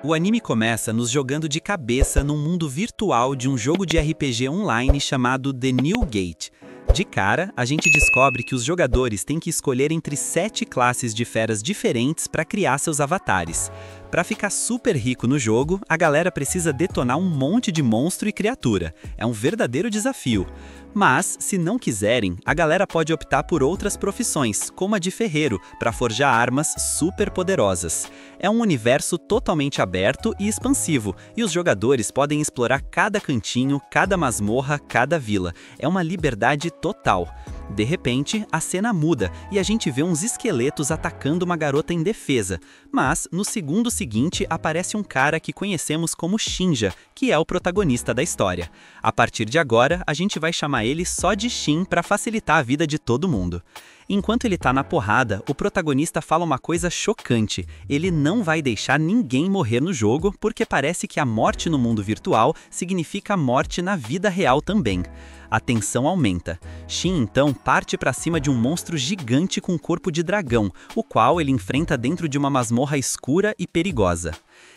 O anime começa nos jogando de cabeça num mundo virtual de um jogo de RPG online chamado The New Gate. De cara, a gente descobre que os jogadores têm que escolher entre 7 classes de feras diferentes para criar seus avatares. Para ficar super rico no jogo, a galera precisa detonar um monte de monstro e criatura. É um verdadeiro desafio. Mas, se não quiserem, a galera pode optar por outras profissões, como a de ferreiro, para forjar armas super poderosas. É um universo totalmente aberto e expansivo, e os jogadores podem explorar cada cantinho, cada masmorra, cada vila. É uma liberdade total. De repente, a cena muda e a gente vê uns esqueletos atacando uma garota indefesa. Mas, no segundo seguinte, aparece um cara que conhecemos como Shinja, que é o protagonista da história. A partir de agora, a gente vai chamar ele só de Shin para facilitar a vida de todo mundo. Enquanto ele tá na porrada, o protagonista fala uma coisa chocante. Ele não vai deixar ninguém morrer no jogo, porque parece que a morte no mundo virtual significa morte na vida real também. A tensão aumenta. Shin então parte para cima de um monstro gigante com corpo de dragão, o qual ele enfrenta dentro de uma masmorra escura e perigosa.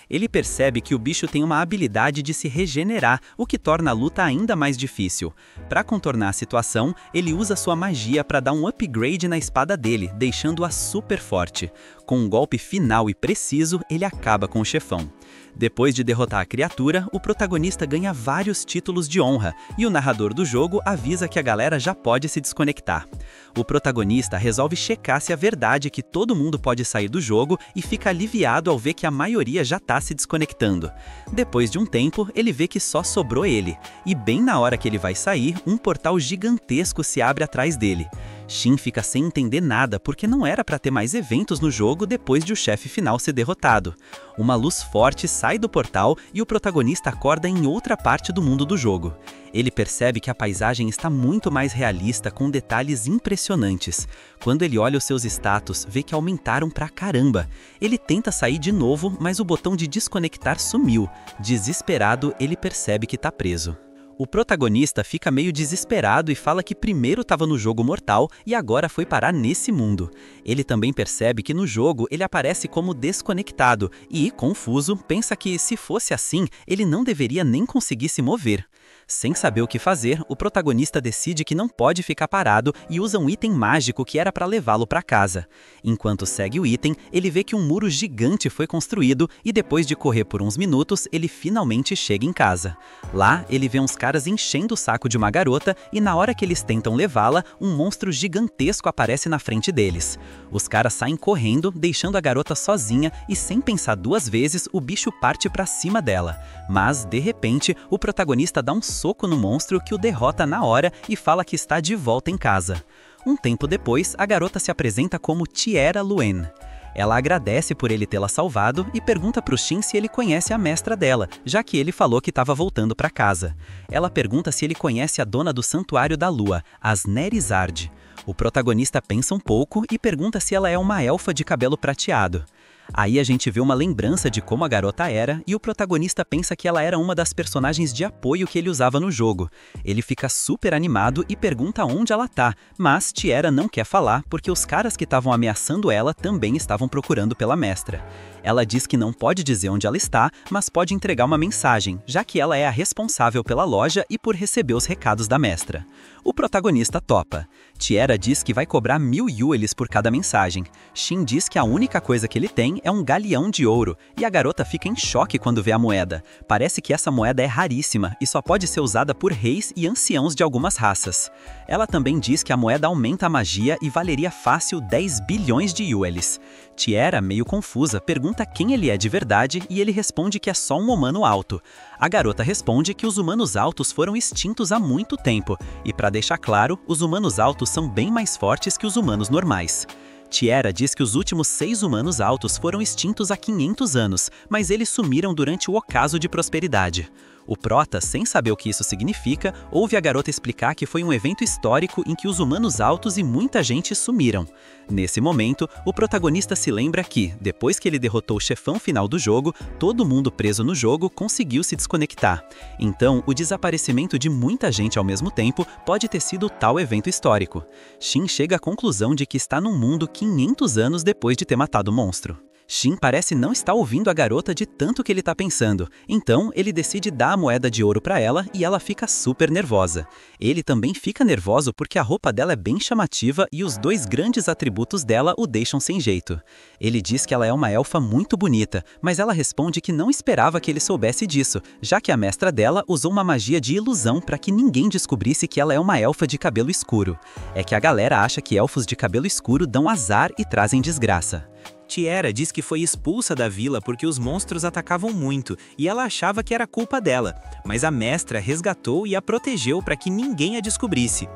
Ele percebe que o bicho tem uma habilidade de se regenerar, o que torna a luta ainda mais difícil. Para contornar a situação, ele usa sua magia para dar um upgrade na espada dele, deixando-a super forte. Com um golpe final e preciso, ele acaba com o chefão. Depois de derrotar a criatura, o protagonista ganha vários títulos de honra, e o narrador do jogo avisa que a galera já pode se desconectar. O protagonista resolve checar se é verdade que todo mundo pode sair do jogo e fica aliviado ao ver que a maioria já está se desconectando. Depois de um tempo, ele vê que só sobrou ele, e bem na hora que ele vai sair, um portal gigantesco se abre atrás dele. Shin fica sem entender nada porque não era para ter mais eventos no jogo depois de o chefe final ser derrotado. Uma luz forte sai do portal e o protagonista acorda em outra parte do mundo do jogo. Ele percebe que a paisagem está muito mais realista, com detalhes impressionantes. Quando ele olha os seus status, vê que aumentaram pra caramba. Ele tenta sair de novo, mas o botão de desconectar sumiu. Desesperado, ele percebe que está preso. O protagonista fica meio desesperado e fala que primeiro estava no jogo mortal e agora foi parar nesse mundo. Ele também percebe que no jogo ele aparece como desconectado e, confuso, pensa que se fosse assim, ele não deveria nem conseguir se mover. Sem saber o que fazer, o protagonista decide que não pode ficar parado e usa um item mágico que era para levá-lo para casa. Enquanto segue o item, ele vê que um muro gigante foi construído e depois de correr por uns minutos, ele finalmente chega em casa. Lá, ele vê uns caras enchendo o saco de uma garota e na hora que eles tentam levá-la, um monstro gigantesco aparece na frente deles. Os caras saem correndo, deixando a garota sozinha e sem pensar duas vezes, o bicho parte para cima dela. Mas, de repente, o protagonista dá um soco no monstro que o derrota na hora e fala que está de volta em casa. Um tempo depois, a garota se apresenta como Tiera Luen. Ela agradece por ele tê-la salvado e pergunta pro Shin se ele conhece a mestra dela, já que ele falou que estava voltando para casa. Ela pergunta se ele conhece a dona do Santuário da Lua, as Nerizard. O protagonista pensa um pouco e pergunta se ela é uma elfa de cabelo prateado. Aí a gente vê uma lembrança de como a garota era e o protagonista pensa que ela era uma das personagens de apoio que ele usava no jogo. Ele fica super animado e pergunta onde ela tá, mas Tiera não quer falar porque os caras que estavam ameaçando ela também estavam procurando pela mestra. Ela diz que não pode dizer onde ela está, mas pode entregar uma mensagem, já que ela é a responsável pela loja e por receber os recados da mestra. O protagonista topa. Tiera diz que vai cobrar 1000 yuelis por cada mensagem. Shin diz que a única coisa que ele tem é um galeão de ouro, e a garota fica em choque quando vê a moeda. Parece que essa moeda é raríssima e só pode ser usada por reis e anciãos de algumas raças. Ela também diz que a moeda aumenta a magia e valeria fácil 10 bilhões de yuelis. Tiera, meio confusa, pergunta quem ele é de verdade e ele responde que é só um humano alto. A garota responde que os humanos altos foram extintos há muito tempo, e para deixar claro, os humanos altos são bem mais fortes que os humanos normais. Tiera diz que os últimos 6 humanos altos foram extintos há 500 anos, mas eles sumiram durante o ocaso de prosperidade. O prota, sem saber o que isso significa, ouve a garota explicar que foi um evento histórico em que os humanos altos e muita gente sumiram. Nesse momento, o protagonista se lembra que, depois que ele derrotou o chefão final do jogo, todo mundo preso no jogo conseguiu se desconectar. Então, o desaparecimento de muita gente ao mesmo tempo pode ter sido tal evento histórico. Shin chega à conclusão de que está num mundo 500 anos depois de ter matado o monstro. Shin parece não estar ouvindo a garota de tanto que ele tá pensando, então ele decide dar a moeda de ouro para ela e ela fica super nervosa. Ele também fica nervoso porque a roupa dela é bem chamativa e os dois grandes atributos dela o deixam sem jeito. Ele diz que ela é uma elfa muito bonita, mas ela responde que não esperava que ele soubesse disso, já que a mestra dela usou uma magia de ilusão para que ninguém descobrisse que ela é uma elfa de cabelo escuro. É que a galera acha que elfos de cabelo escuro dão azar e trazem desgraça. Tiera diz que foi expulsa da vila porque os monstros atacavam muito e ela achava que era culpa dela, mas a mestra resgatou e a protegeu para que ninguém a descobrisse.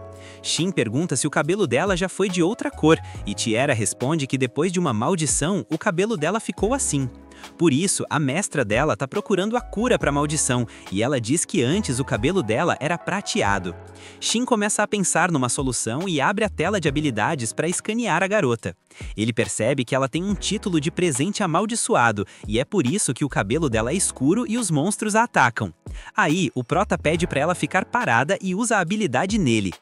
Shin pergunta se o cabelo dela já foi de outra cor e Tiera responde que depois de uma maldição, o cabelo dela ficou assim. Por isso, a mestra dela tá procurando a cura para a maldição e ela diz que antes o cabelo dela era prateado. Shin começa a pensar numa solução e abre a tela de habilidades para escanear a garota. Ele percebe que ela tem um título de presente amaldiçoado e é por isso que o cabelo dela é escuro e os monstros a atacam. Aí, o Prota pede para ela ficar parada e usa a habilidade nele.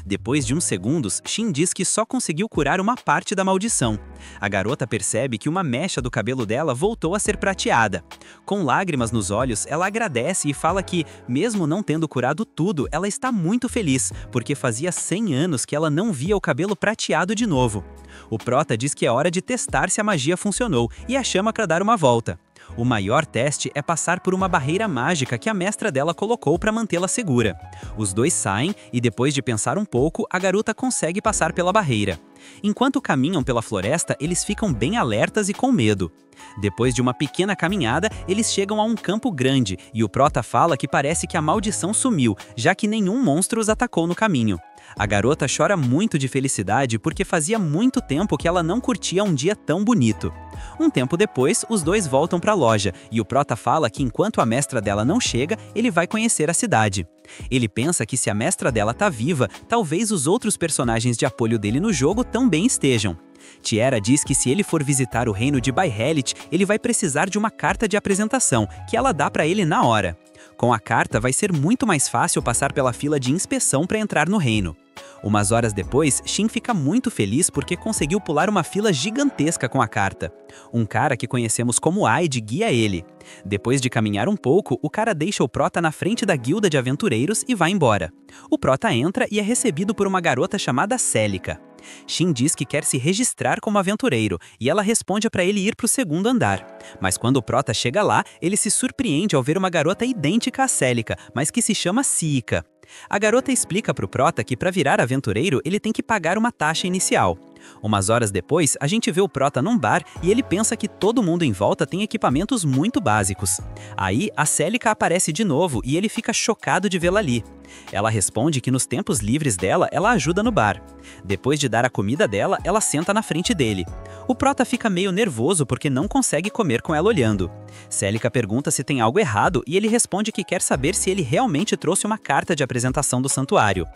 Depois de uns segundos, Shin diz que só conseguiu curar uma parte da maldição. A garota percebe que uma mecha do cabelo dela voltou a ser prateada. Com lágrimas nos olhos, ela agradece e fala que, mesmo não tendo curado tudo, ela está muito feliz, porque fazia 100 anos que ela não via o cabelo prateado de novo. O Prota diz que é hora de testar se a magia funcionou e a chama para dar uma volta. O maior teste é passar por uma barreira mágica que a mestra dela colocou para mantê-la segura. Os dois saem e depois de pensar um pouco, a garota consegue passar pela barreira. Enquanto caminham pela floresta, eles ficam bem alertas e com medo. Depois de uma pequena caminhada, eles chegam a um campo grande e o Prota fala que parece que a maldição sumiu, já que nenhum monstro os atacou no caminho. A garota chora muito de felicidade porque fazia muito tempo que ela não curtia um dia tão bonito. Um tempo depois, os dois voltam para a loja e o Prota fala que enquanto a mestra dela não chega, ele vai conhecer a cidade. Ele pensa que se a mestra dela tá viva, talvez os outros personagens de apoio dele no jogo também estejam. Tiera diz que se ele for visitar o reino de Byhelit, ele vai precisar de uma carta de apresentação, que ela dá para ele na hora. Com a carta, vai ser muito mais fácil passar pela fila de inspeção para entrar no reino. Umas horas depois, Shin fica muito feliz porque conseguiu pular uma fila gigantesca com a carta. Um cara que conhecemos como Aide guia ele. Depois de caminhar um pouco, o cara deixa o Prota na frente da guilda de aventureiros e vai embora. O Prota entra e é recebido por uma garota chamada Celica. Shin diz que quer se registrar como aventureiro e ela responde para ele ir para o segundo andar. Mas quando o Prota chega lá, ele se surpreende ao ver uma garota idêntica a Celica, mas que se chama Siika. A garota explica para o Prota que para virar aventureiro ele tem que pagar uma taxa inicial. Umas horas depois, a gente vê o Prota num bar e ele pensa que todo mundo em volta tem equipamentos muito básicos. Aí, a Celica aparece de novo e ele fica chocado de vê-la ali. Ela responde que nos tempos livres dela, ela ajuda no bar. Depois de dar a comida dela, ela senta na frente dele. O Prota fica meio nervoso porque não consegue comer com ela olhando. Celica pergunta se tem algo errado e ele responde que quer saber se ele realmente trouxe uma carta de apresentação do santuário.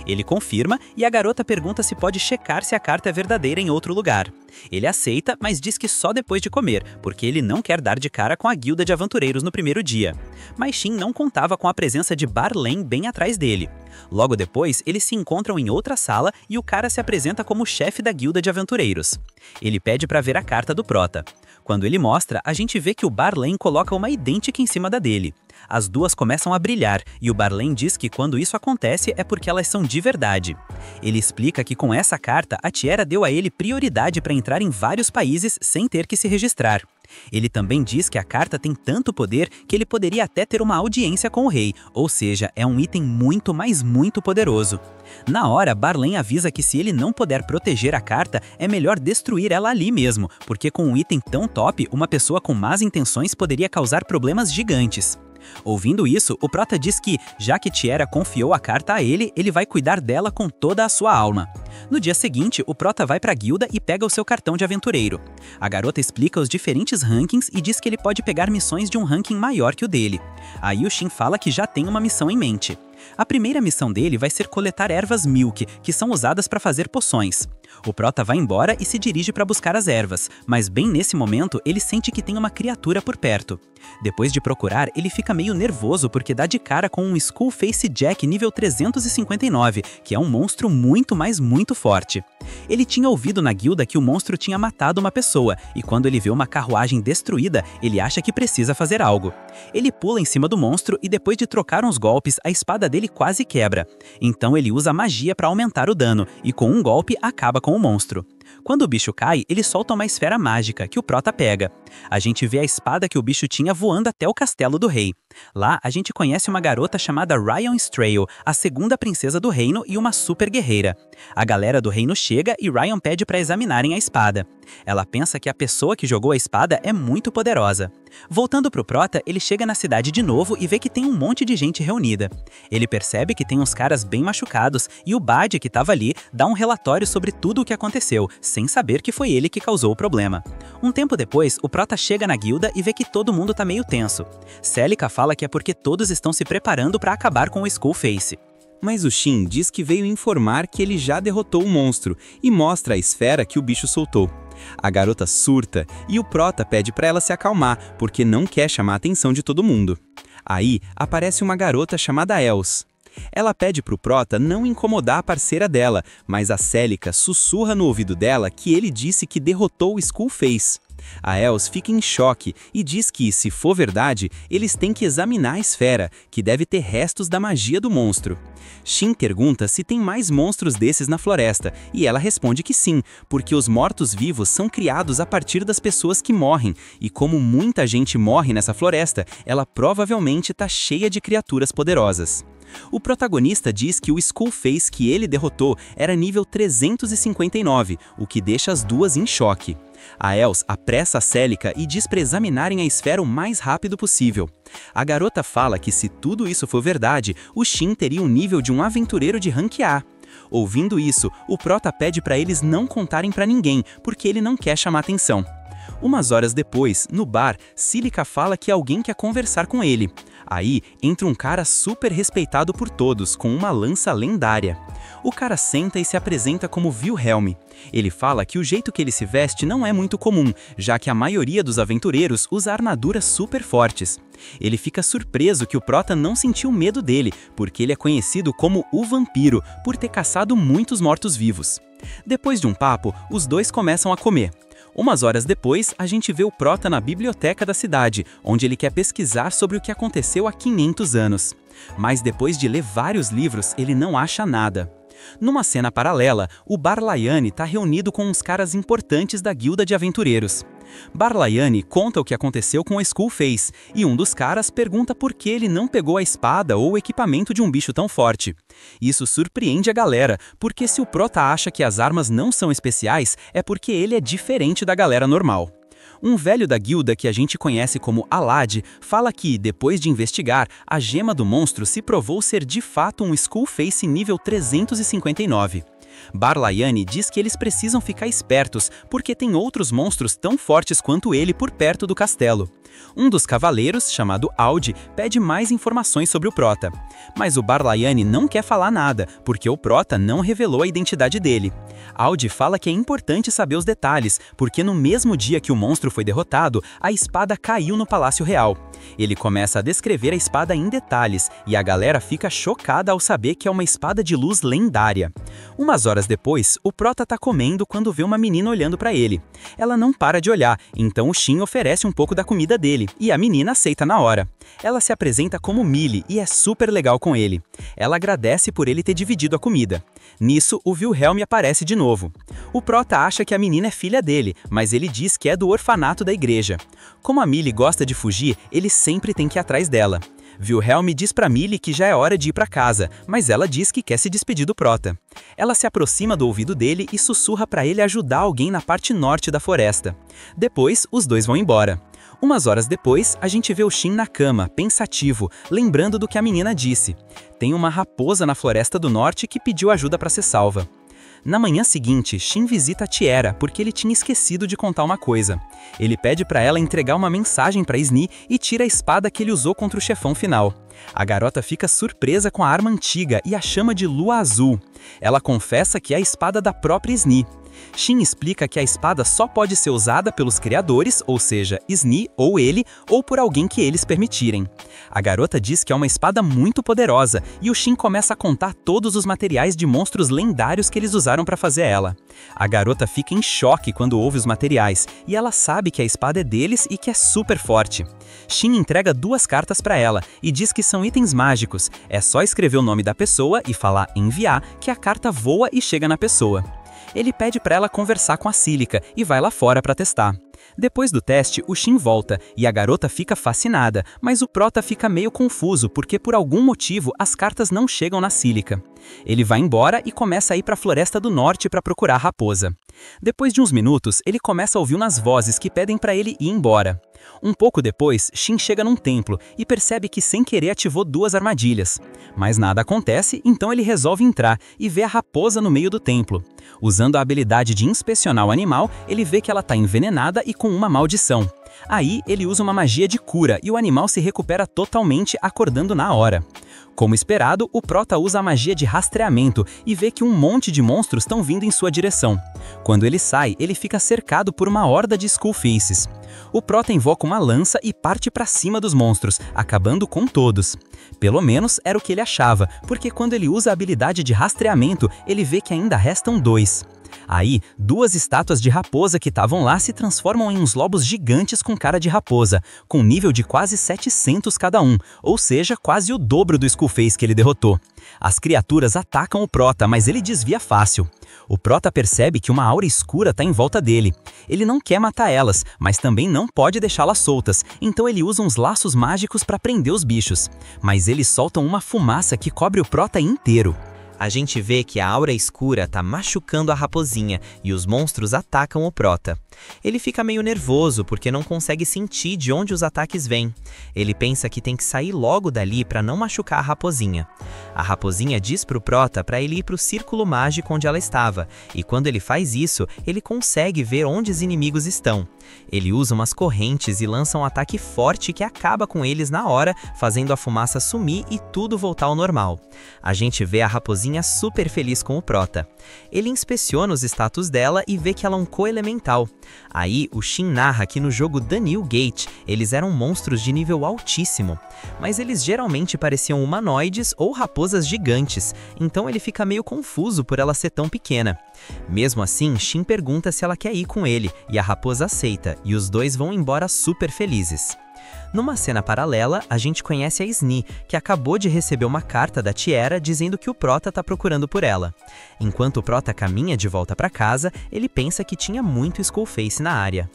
Ele confirma e a garota pergunta se pode checar se a carta é verdadeira em outro lugar. Ele aceita, mas diz que só depois de comer, porque ele não quer dar de cara com a guilda de aventureiros no primeiro dia. Mas Shin não contava com a presença de Barlen bem atrás dele. Logo depois, eles se encontram em outra sala e o cara se apresenta como chefe da guilda de aventureiros. Ele pede para ver a carta do Prota. Quando ele mostra, a gente vê que o Barlen coloca uma idêntica em cima da dele. As duas começam a brilhar e o Barlen diz que quando isso acontece é porque elas são de verdade. Ele explica que com essa carta, a Tiera deu a ele prioridade para entrar em vários países sem ter que se registrar. Ele também diz que a carta tem tanto poder que ele poderia até ter uma audiência com o rei, ou seja, é um item muito, mas muito poderoso. Na hora, Barlen avisa que se ele não puder proteger a carta, é melhor destruir ela ali mesmo, porque com um item tão top, uma pessoa com más intenções poderia causar problemas gigantes. Ouvindo isso, o Prota diz que, já que Tiera confiou a carta a ele, ele vai cuidar dela com toda a sua alma. No dia seguinte, o Prota vai para a guilda e pega o seu cartão de aventureiro. A garota explica os diferentes rankings e diz que ele pode pegar missões de um ranking maior que o dele. Aí o Shin fala que já tem uma missão em mente. A primeira missão dele vai ser coletar ervas Milk, que são usadas para fazer poções. O Prota vai embora e se dirige para buscar as ervas, mas bem nesse momento ele sente que tem uma criatura por perto. Depois de procurar, ele fica meio nervoso porque dá de cara com um Skullface Jack nível 359, que é um monstro muito, mas muito forte. Ele tinha ouvido na guilda que o monstro tinha matado uma pessoa, e quando ele vê uma carruagem destruída, ele acha que precisa fazer algo. Ele pula em cima do monstro e depois de trocar uns golpes, a espada dele quase quebra. Então ele usa magia para aumentar o dano, e com um golpe acaba com o monstro. Quando o bicho cai, ele solta uma esfera mágica, que o Prota pega. A gente vê a espada que o bicho tinha voando até o castelo do rei. Lá, a gente conhece uma garota chamada Ryan Strail, a segunda princesa do reino e uma super guerreira. A galera do reino chega e Ryan pede para examinarem a espada. Ela pensa que a pessoa que jogou a espada é muito poderosa. Voltando pro Prota, ele chega na cidade de novo e vê que tem um monte de gente reunida. Ele percebe que tem uns caras bem machucados e o Bard, que estava ali, dá um relatório sobre tudo o que aconteceu, sem saber que foi ele que causou o problema. Um tempo depois, o Prota chega na guilda e vê que todo mundo tá meio tenso. Celica fala que é porque todos estão se preparando para acabar com o Skullface. Mas o Shin diz que veio informar que ele já derrotou o monstro e mostra a esfera que o bicho soltou. A garota surta e o Prota pede para ela se acalmar, porque não quer chamar a atenção de todo mundo. Aí aparece uma garota chamada Els. Ela pede pro Prota não incomodar a parceira dela, mas a Celica sussurra no ouvido dela que ele disse que derrotou o Skullface. A Els fica em choque e diz que, se for verdade, eles têm que examinar a esfera, que deve ter restos da magia do monstro. Shin pergunta se tem mais monstros desses na floresta, e ela responde que sim, porque os mortos-vivos são criados a partir das pessoas que morrem, e como muita gente morre nessa floresta, ela provavelmente está cheia de criaturas poderosas. O protagonista diz que o Skullface que ele derrotou era nível 359, o que deixa as duas em choque. A Els apressa a Celica e diz para examinarem a esfera o mais rápido possível. A garota fala que se tudo isso for verdade, o Shin teria um nível de um aventureiro de rank A. Ouvindo isso, o Prota pede para eles não contarem para ninguém, porque ele não quer chamar atenção. Umas horas depois, no bar, Celica fala que alguém quer conversar com ele. Aí, entra um cara super respeitado por todos, com uma lança lendária. O cara senta e se apresenta como Wilhelm. Ele fala que o jeito que ele se veste não é muito comum, já que a maioria dos aventureiros usa armaduras super fortes. Ele fica surpreso que o Prota não sentiu medo dele, porque ele é conhecido como o Vampiro, por ter caçado muitos mortos-vivos. Depois de um papo, os dois começam a comer. Umas horas depois, a gente vê o Prota na biblioteca da cidade, onde ele quer pesquisar sobre o que aconteceu há 500 anos. Mas depois de ler vários livros, ele não acha nada. Numa cena paralela, o Barlayane está reunido com uns caras importantes da guilda de aventureiros. Barlayane conta o que aconteceu com o Skullface, e um dos caras pergunta por que ele não pegou a espada ou o equipamento de um bicho tão forte. Isso surpreende a galera, porque se o Prota acha que as armas não são especiais, é porque ele é diferente da galera normal. Um velho da guilda que a gente conhece como Alad fala que, depois de investigar, a gema do monstro se provou ser de fato um Skullface nível 359. Barlayane diz que eles precisam ficar espertos, porque tem outros monstros tão fortes quanto ele por perto do castelo. Um dos cavaleiros, chamado Audi, pede mais informações sobre o Prota. Mas o Barlayane não quer falar nada, porque o Prota não revelou a identidade dele. Audi fala que é importante saber os detalhes, porque no mesmo dia que o monstro foi derrotado, a espada caiu no Palácio Real. Ele começa a descrever a espada em detalhes, e a galera fica chocada ao saber que é uma espada de luz lendária. Umas horas depois, o Prota tá comendo quando vê uma menina olhando para ele. Ela não para de olhar, então o Shin oferece um pouco da comida dele, e a menina aceita na hora. Ela se apresenta como Millie e é super legal com ele. Ela agradece por ele ter dividido a comida. Nisso, o Wilhelm aparece de novo. O Prota acha que a menina é filha dele, mas ele diz que é do orfanato da igreja. Como a Millie gosta de fugir, ele sempre tem que ir atrás dela. Wilhelm diz pra Millie que já é hora de ir pra casa, mas ela diz que quer se despedir do Prota. Ela se aproxima do ouvido dele e sussurra pra ele ajudar alguém na parte norte da floresta. Depois, os dois vão embora. Umas horas depois, a gente vê o Shin na cama, pensativo, lembrando do que a menina disse. Tem uma raposa na floresta do norte que pediu ajuda para ser salva. Na manhã seguinte, Shin visita a Tiera porque ele tinha esquecido de contar uma coisa. Ele pede para ela entregar uma mensagem para Sni e tira a espada que ele usou contra o chefão final. A garota fica surpresa com a arma antiga e a chama de lua azul. Ela confessa que é a espada da própria Sni. Shin explica que a espada só pode ser usada pelos criadores, ou seja, Sni ou ele, ou por alguém que eles permitirem. A garota diz que é uma espada muito poderosa, e o Shin começa a contar todos os materiais de monstros lendários que eles usaram para fazer ela. A garota fica em choque quando ouve os materiais, e ela sabe que a espada é deles e que é super forte. Shin entrega 2 cartas para ela e diz que são itens mágicos, é só escrever o nome da pessoa e falar enviar que a carta voa e chega na pessoa. Ele pede para ela conversar com a Cílica e vai lá fora para testar. Depois do teste, o Shin volta e a garota fica fascinada, mas o Prota fica meio confuso porque por algum motivo as cartas não chegam na Cílica. Ele vai embora e começa a ir para a Floresta do Norte para procurar a raposa. Depois de uns minutos, ele começa a ouvir umas vozes que pedem para ele ir embora. Um pouco depois, Shin chega num templo e percebe que sem querer ativou 2 armadilhas. Mas nada acontece, então ele resolve entrar e vê a raposa no meio do templo. Usando a habilidade de inspecionar o animal, ele vê que ela está envenenada e com uma maldição. Aí ele usa uma magia de cura e o animal se recupera totalmente, acordando na hora. Como esperado, o Prota usa a magia de rastreamento e vê que um monte de monstros estão vindo em sua direção. Quando ele sai, ele fica cercado por uma horda de Skullfaces. O Prota invoca uma lança e parte para cima dos monstros, acabando com todos. Pelo menos era o que ele achava, porque quando ele usa a habilidade de rastreamento, ele vê que ainda restam 2. Aí, 2 estátuas de raposa que estavam lá se transformam em uns lobos gigantes com cara de raposa, com nível de quase 700 cada um, ou seja, quase o dobro do Skullface que ele derrotou. As criaturas atacam o Prota, mas ele desvia fácil. O Prota percebe que uma aura escura está em volta dele. Ele não quer matar elas, mas também não pode deixá-las soltas, então ele usa uns laços mágicos para prender os bichos. Mas eles soltam uma fumaça que cobre o Prota inteiro. A gente vê que a aura escura tá machucando a raposinha e os monstros atacam o Prota. Ele fica meio nervoso porque não consegue sentir de onde os ataques vêm. Ele pensa que tem que sair logo dali para não machucar a raposinha. A raposinha diz pro Prota para ele ir pro círculo mágico onde ela estava, e quando ele faz isso, ele consegue ver onde os inimigos estão. Ele usa umas correntes e lança um ataque forte que acaba com eles na hora, fazendo a fumaça sumir e tudo voltar ao normal. A gente vê a raposinha super feliz com o Prota. Ele inspeciona os status dela e vê que ela é um co-elemental. Aí o Shin narra que no jogo The New Gate eles eram monstros de nível altíssimo, mas eles geralmente pareciam humanoides ou raposas gigantes, então ele fica meio confuso por ela ser tão pequena. Mesmo assim, Shin pergunta se ela quer ir com ele e a raposa aceita, e os dois vão embora super felizes. Numa cena paralela, a gente conhece a Sni, que acabou de receber uma carta da Tiera dizendo que o Prota tá procurando por ela. Enquanto o Prota caminha de volta para casa, ele pensa que tinha muito Skullface na área.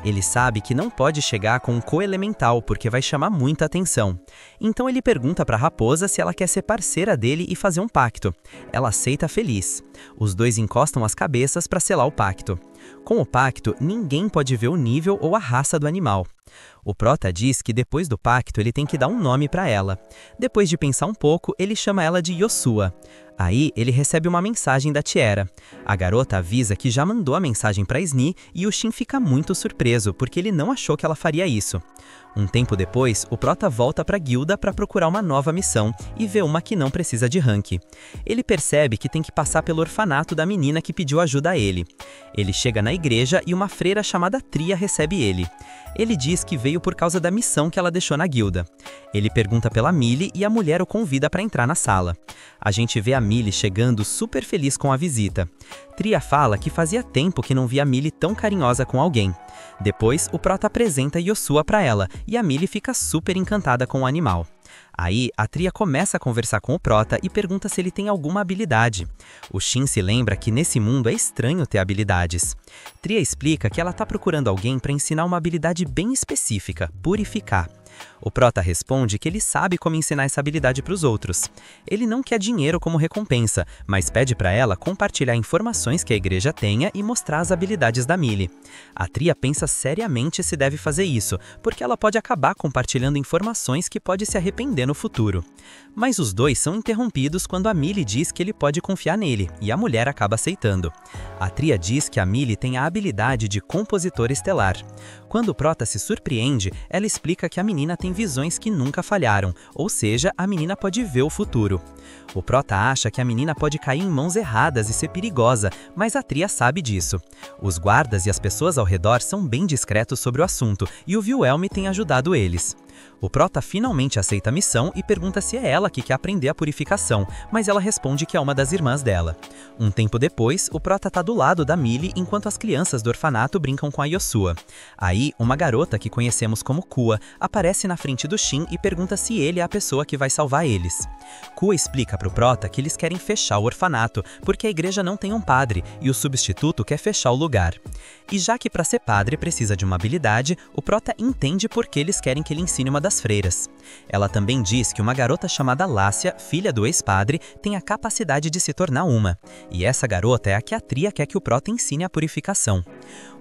Ele sabe que não pode chegar com um co-elemental porque vai chamar muita atenção. Então ele pergunta para a raposa se ela quer ser parceira dele e fazer um pacto. Ela aceita feliz. Os dois encostam as cabeças para selar o pacto. Com o pacto, ninguém pode ver o nível ou a raça do animal. O Prota diz que depois do pacto ele tem que dar um nome para ela. Depois de pensar um pouco, ele chama ela de Yosua. Aí ele recebe uma mensagem da Tiera. A garota avisa que já mandou a mensagem para Sni e o Shin fica muito surpreso porque ele não achou que ela faria isso. Um tempo depois, o Prota volta para a guilda para procurar uma nova missão e vê uma que não precisa de rank. Ele percebe que tem que passar pelo orfanato da menina que pediu ajuda a ele. Ele chega na igreja e uma freira chamada Tria recebe ele. Ele diz que veio por causa da missão que ela deixou na guilda. Ele pergunta pela Millie e a mulher o convida para entrar na sala. A gente vê a Millie chegando super feliz com a visita. Tria fala que fazia tempo que não via a Millie tão carinhosa com alguém. Depois, o Prota apresenta Yosua para ela e a Millie fica super encantada com o animal. Aí, a Tria começa a conversar com o Prota e pergunta se ele tem alguma habilidade. O Shin se lembra que nesse mundo é estranho ter habilidades. Tria explica que ela está procurando alguém para ensinar uma habilidade bem específica, purificar. O Prota responde que ele sabe como ensinar essa habilidade para os outros. Ele não quer dinheiro como recompensa, mas pede para ela compartilhar informações que a igreja tenha e mostrar as habilidades da Millie. A Tria pensa seriamente se deve fazer isso, porque ela pode acabar compartilhando informações que pode se arrepender no no futuro. Mas os dois são interrompidos quando a Millie diz que ele pode confiar nele, e a mulher acaba aceitando. A Tria diz que a Millie tem a habilidade de compositor estelar. Quando o Prota se surpreende, ela explica que a menina tem visões que nunca falharam, ou seja, a menina pode ver o futuro. O Prota acha que a menina pode cair em mãos erradas e ser perigosa, mas a Tria sabe disso. Os guardas e as pessoas ao redor são bem discretos sobre o assunto, e o Wilhelm tem ajudado eles. O Prota finalmente aceita a missão e pergunta se é ela que quer aprender a purificação, mas ela responde que é uma das irmãs dela. Um tempo depois, o Prota tá do lado da Millie enquanto as crianças do orfanato brincam com a Yosua. Aí, uma garota que conhecemos como Kua aparece na frente do Shin e pergunta se ele é a pessoa que vai salvar eles. Kua explica pro Prota que eles querem fechar o orfanato, porque a igreja não tem um padre e o substituto quer fechar o lugar. E já que para ser padre precisa de uma habilidade, o Prota entende por que eles querem que ele ensine uma das freiras. Ela também diz que uma garota chamada Lácia, filha do ex-padre, tem a capacidade de se tornar uma. E essa garota é a que a Tria quer que o Prota ensine a purificação.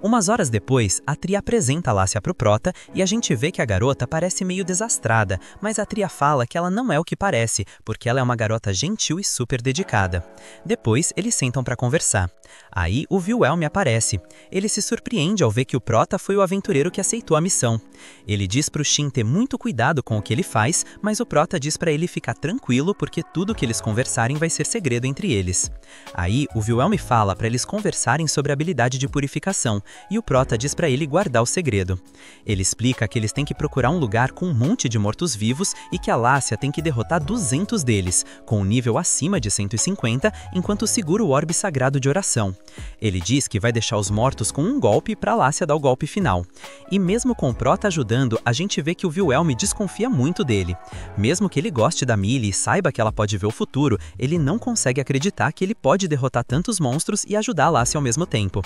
Umas horas depois, a Tria apresenta a Lácia pro Prota e a gente vê que a garota parece meio desastrada, mas a Tria fala que ela não é o que parece, porque ela é uma garota gentil e super dedicada. Depois, eles sentam para conversar. Aí, o Wilhelm aparece. Ele se surpreende ao ver que o Prota foi o aventureiro que aceitou a missão. Ele diz pro Shin ter muito cuidado com o que ele faz, mas o Prota diz para ele ficar tranquilo porque tudo que eles conversarem vai ser segredo entre eles. Aí, o Wilhelm fala para eles conversarem sobre a habilidade de purificação, e o Prota diz para ele guardar o segredo. Ele explica que eles têm que procurar um lugar com um monte de mortos-vivos e que a Lácia tem que derrotar 200 deles, com um nível acima de 150, enquanto segura o orbe sagrado de oração. Ele diz que vai deixar os mortos com um golpe para a Lácia dar o golpe final. E mesmo com o Prota ajudando, a gente vê que o Wilhelm desconfia muito dele. Mesmo que ele goste da Millie e saiba que ela pode ver o futuro, ele não consegue acreditar que ele pode derrotar tantos monstros e ajudar a Lácia ao mesmo tempo.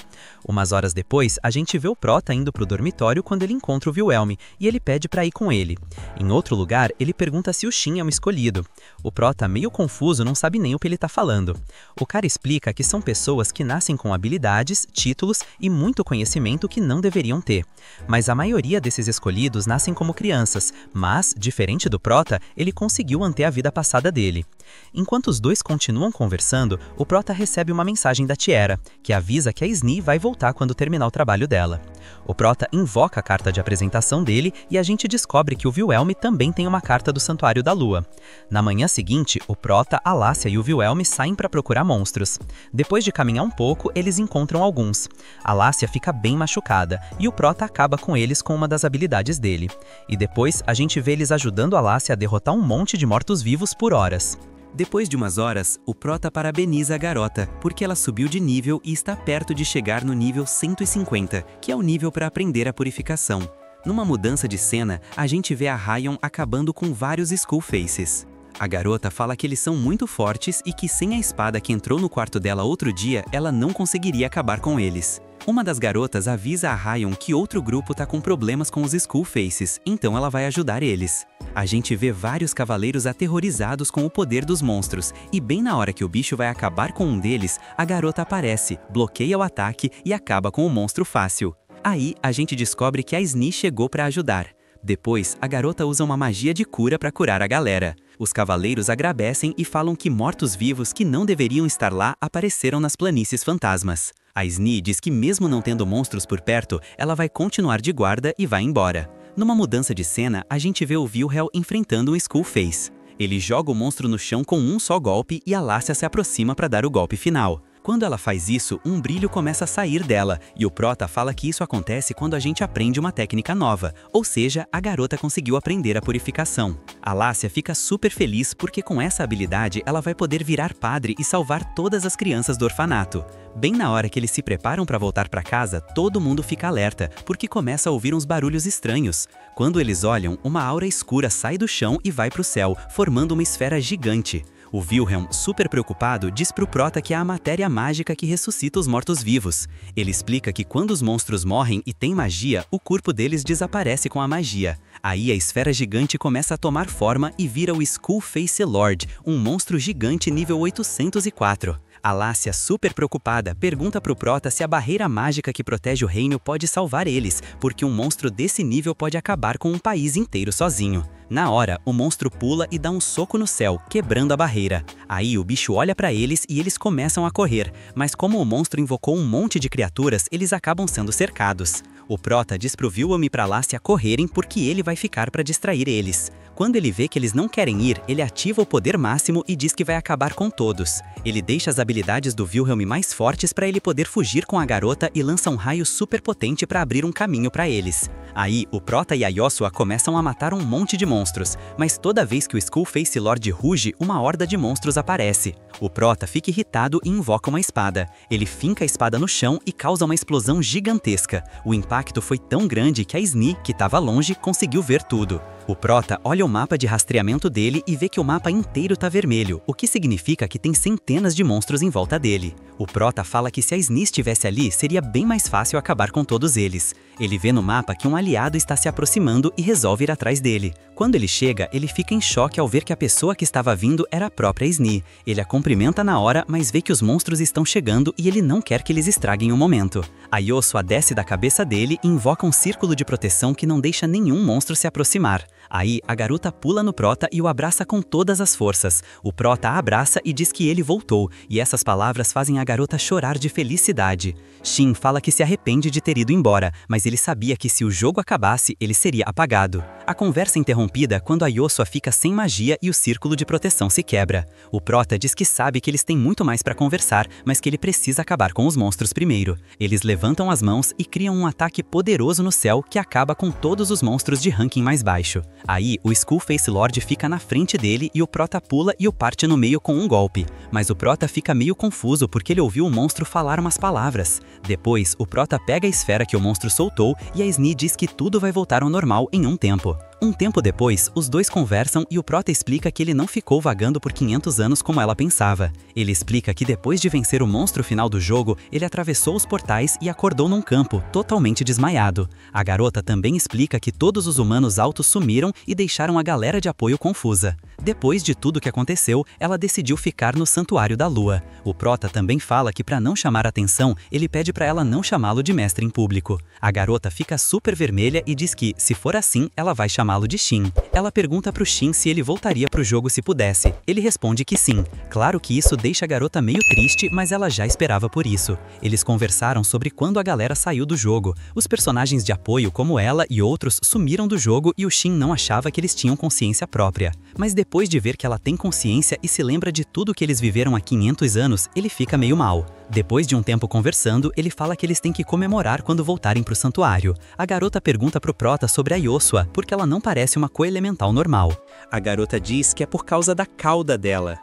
Umas horas depois, a gente vê o Prota indo pro dormitório quando ele encontra o Wilhelm, e ele pede para ir com ele. Em outro lugar, ele pergunta se o Shin é um escolhido. O Prota, meio confuso, não sabe nem o que ele tá falando. O cara explica que são pessoas que nascem com habilidades, títulos e muito conhecimento que não deveriam ter. Mas a maioria desses escolhidos nascem como crianças, mas, diferente do Prota, ele conseguiu manter a vida passada dele. Enquanto os dois continuam conversando, o Prota recebe uma mensagem da Tiera, que avisa que a Sni vai voltar quando terminar o trabalho dela. O Prota invoca a carta de apresentação dele e a gente descobre que o Wilhelm também tem uma carta do Santuário da Lua. Na manhã seguinte, o Prota, a Lácia e o Wilhelm saem para procurar monstros. Depois de caminhar um pouco, eles encontram alguns. A Lácia fica bem machucada e o Prota acaba com eles com uma das habilidades dele. E depois, a gente vê eles ajudando a Lácia a derrotar um monte de mortos-vivos por horas. Depois de umas horas, o Prota parabeniza a garota, porque ela subiu de nível e está perto de chegar no nível 150, que é o nível para aprender a purificação. Numa mudança de cena, a gente vê a Ryan acabando com vários Skull Faces. A garota fala que eles são muito fortes e que sem a espada que entrou no quarto dela outro dia, ela não conseguiria acabar com eles. Uma das garotas avisa a Ryan que outro grupo tá com problemas com os Skull Faces, então ela vai ajudar eles. A gente vê vários cavaleiros aterrorizados com o poder dos monstros, e bem na hora que o bicho vai acabar com um deles, a garota aparece, bloqueia o ataque e acaba com o monstro fácil. Aí, a gente descobre que a Sni chegou para ajudar. Depois, a garota usa uma magia de cura para curar a galera. Os cavaleiros agradecem e falam que mortos-vivos que não deveriam estar lá apareceram nas planícies fantasmas. A Sni diz que mesmo não tendo monstros por perto, ela vai continuar de guarda e vai embora. Numa mudança de cena, a gente vê o Wilhelm enfrentando um Skull Face. Ele joga o monstro no chão com um só golpe e a Lácia se aproxima para dar o golpe final. Quando ela faz isso, um brilho começa a sair dela, e o Prota fala que isso acontece quando a gente aprende uma técnica nova, ou seja, a garota conseguiu aprender a purificação. A Lácia fica super feliz porque com essa habilidade ela vai poder virar padre e salvar todas as crianças do orfanato. Bem na hora que eles se preparam para voltar para casa, todo mundo fica alerta, porque começa a ouvir uns barulhos estranhos. Quando eles olham, uma aura escura sai do chão e vai para o céu, formando uma esfera gigante. O Wilhelm, super preocupado, diz pro Prota que é a matéria mágica que ressuscita os mortos-vivos. Ele explica que quando os monstros morrem e têm magia, o corpo deles desaparece com a magia. Aí a esfera gigante começa a tomar forma e vira o Skull Face Lord, um monstro gigante nível 804. A Lácia, super preocupada, pergunta pro Prota se a barreira mágica que protege o reino pode salvar eles, porque um monstro desse nível pode acabar com um país inteiro sozinho. Na hora, o monstro pula e dá um soco no céu, quebrando a barreira. Aí o bicho olha pra eles e eles começam a correr, mas como o monstro invocou um monte de criaturas, eles acabam sendo cercados. O Prota diz pro Wilhelm e pra Lassia correrem porque ele vai ficar pra distrair eles. Quando ele vê que eles não querem ir, ele ativa o poder máximo e diz que vai acabar com todos. Ele deixa as habilidades do Wilhelm mais fortes para ele poder fugir com a garota e lança um raio super potente para abrir um caminho para eles. Aí, o Prota e a Yossua começam a matar um monte de monstros, mas toda vez que o Skullface Lord ruge, uma horda de monstros aparece. O Prota fica irritado e invoca uma espada. Ele finca a espada no chão e causa uma explosão gigantesca. O impacto foi tão grande que a Sni, que estava longe, conseguiu ver tudo. O Prota olha o mapa de rastreamento dele e vê que o mapa inteiro tá vermelho, o que significa que tem centenas de monstros em volta dele. O Prota fala que se a Sni estivesse ali, seria bem mais fácil acabar com todos eles. Ele vê no mapa que um aliado está se aproximando e resolve ir atrás dele. Quando ele chega, ele fica em choque ao ver que a pessoa que estava vindo era a própria Sni. Ele a cumprimenta na hora, mas vê que os monstros estão chegando e ele não quer que eles estraguem o momento. A Yossua desce da cabeça dele e invoca um círculo de proteção que não deixa nenhum monstro se aproximar. Aí, a garota pula no Prota e o abraça com todas as forças. O Prota a abraça e diz que ele voltou, e essas palavras fazem a garota chorar de felicidade. Shin fala que se arrepende de ter ido embora, mas ele sabia que se o jogo acabasse, ele seria apagado. A conversa é interrompida quando a Yossua fica sem magia e o círculo de proteção se quebra. O Prota diz que sabe que eles têm muito mais para conversar, mas que ele precisa acabar com os monstros primeiro. Eles levantam as mãos e criam um ataque poderoso no céu que acaba com todos os monstros de ranking mais baixo. Aí, o Skullface Lord fica na frente dele e o Prota pula e o parte no meio com um golpe. Mas o Prota fica meio confuso porque ele ouviu o monstro falar umas palavras. Depois, o Prota pega a esfera que o monstro soltou e a Sni diz que tudo vai voltar ao normal em um tempo. Um tempo depois, os dois conversam e o Prota explica que ele não ficou vagando por 500 anos como ela pensava. Ele explica que depois de vencer o monstro final do jogo, ele atravessou os portais e acordou num campo, totalmente desmaiado. A garota também explica que todos os humanos altos sumiram e deixaram a galera de apoio confusa. Depois de tudo que aconteceu, ela decidiu ficar no Santuário da Lua. O Prota também fala que para não chamar atenção, ele pede para ela não chamá-lo de mestre em público. A garota fica super vermelha e diz que, se for assim, ela vai chamá-lo de Shin. Ela pergunta pro Shin se ele voltaria pro jogo se pudesse. Ele responde que sim. Claro que isso deixa a garota meio triste, mas ela já esperava por isso. Eles conversaram sobre quando a galera saiu do jogo. Os personagens de apoio, como ela e outros, sumiram do jogo e o Shin não achava que eles tinham consciência própria. Mas depois de ver que ela tem consciência e se lembra de tudo que eles viveram há 500 anos, ele fica meio mal. Depois de um tempo conversando, ele fala que eles têm que comemorar quando voltarem pro santuário. A garota pergunta pro Prota sobre a Yossua, porque ela não parece uma coelemental normal. A garota diz que é por causa da cauda dela.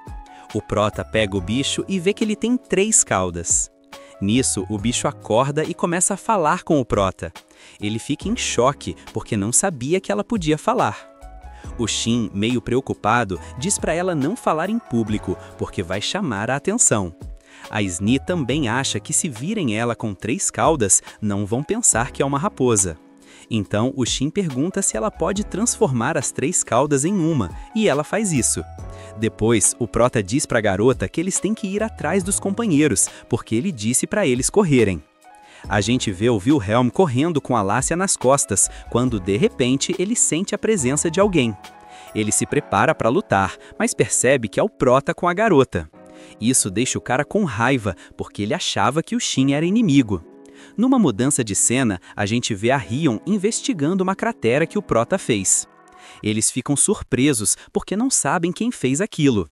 O Prota pega o bicho e vê que ele tem 3 caudas. Nisso, o bicho acorda e começa a falar com o Prota. Ele fica em choque, porque não sabia que ela podia falar. O Shin, meio preocupado, diz para ela não falar em público, porque vai chamar a atenção. A Sni também acha que se virem ela com 3 caudas, não vão pensar que é uma raposa. Então, o Shin pergunta se ela pode transformar as 3 caudas em uma, e ela faz isso. Depois, o Prota diz para a garota que eles têm que ir atrás dos companheiros, porque ele disse para eles correrem. A gente vê o Wilhelm correndo com a Lassia nas costas, quando de repente ele sente a presença de alguém. Ele se prepara para lutar, mas percebe que é o Prota com a garota. Isso deixa o cara com raiva, porque ele achava que o Shin era inimigo. Numa mudança de cena, a gente vê a Rion investigando uma cratera que o Prota fez. Eles ficam surpresos, porque não sabem quem fez aquilo.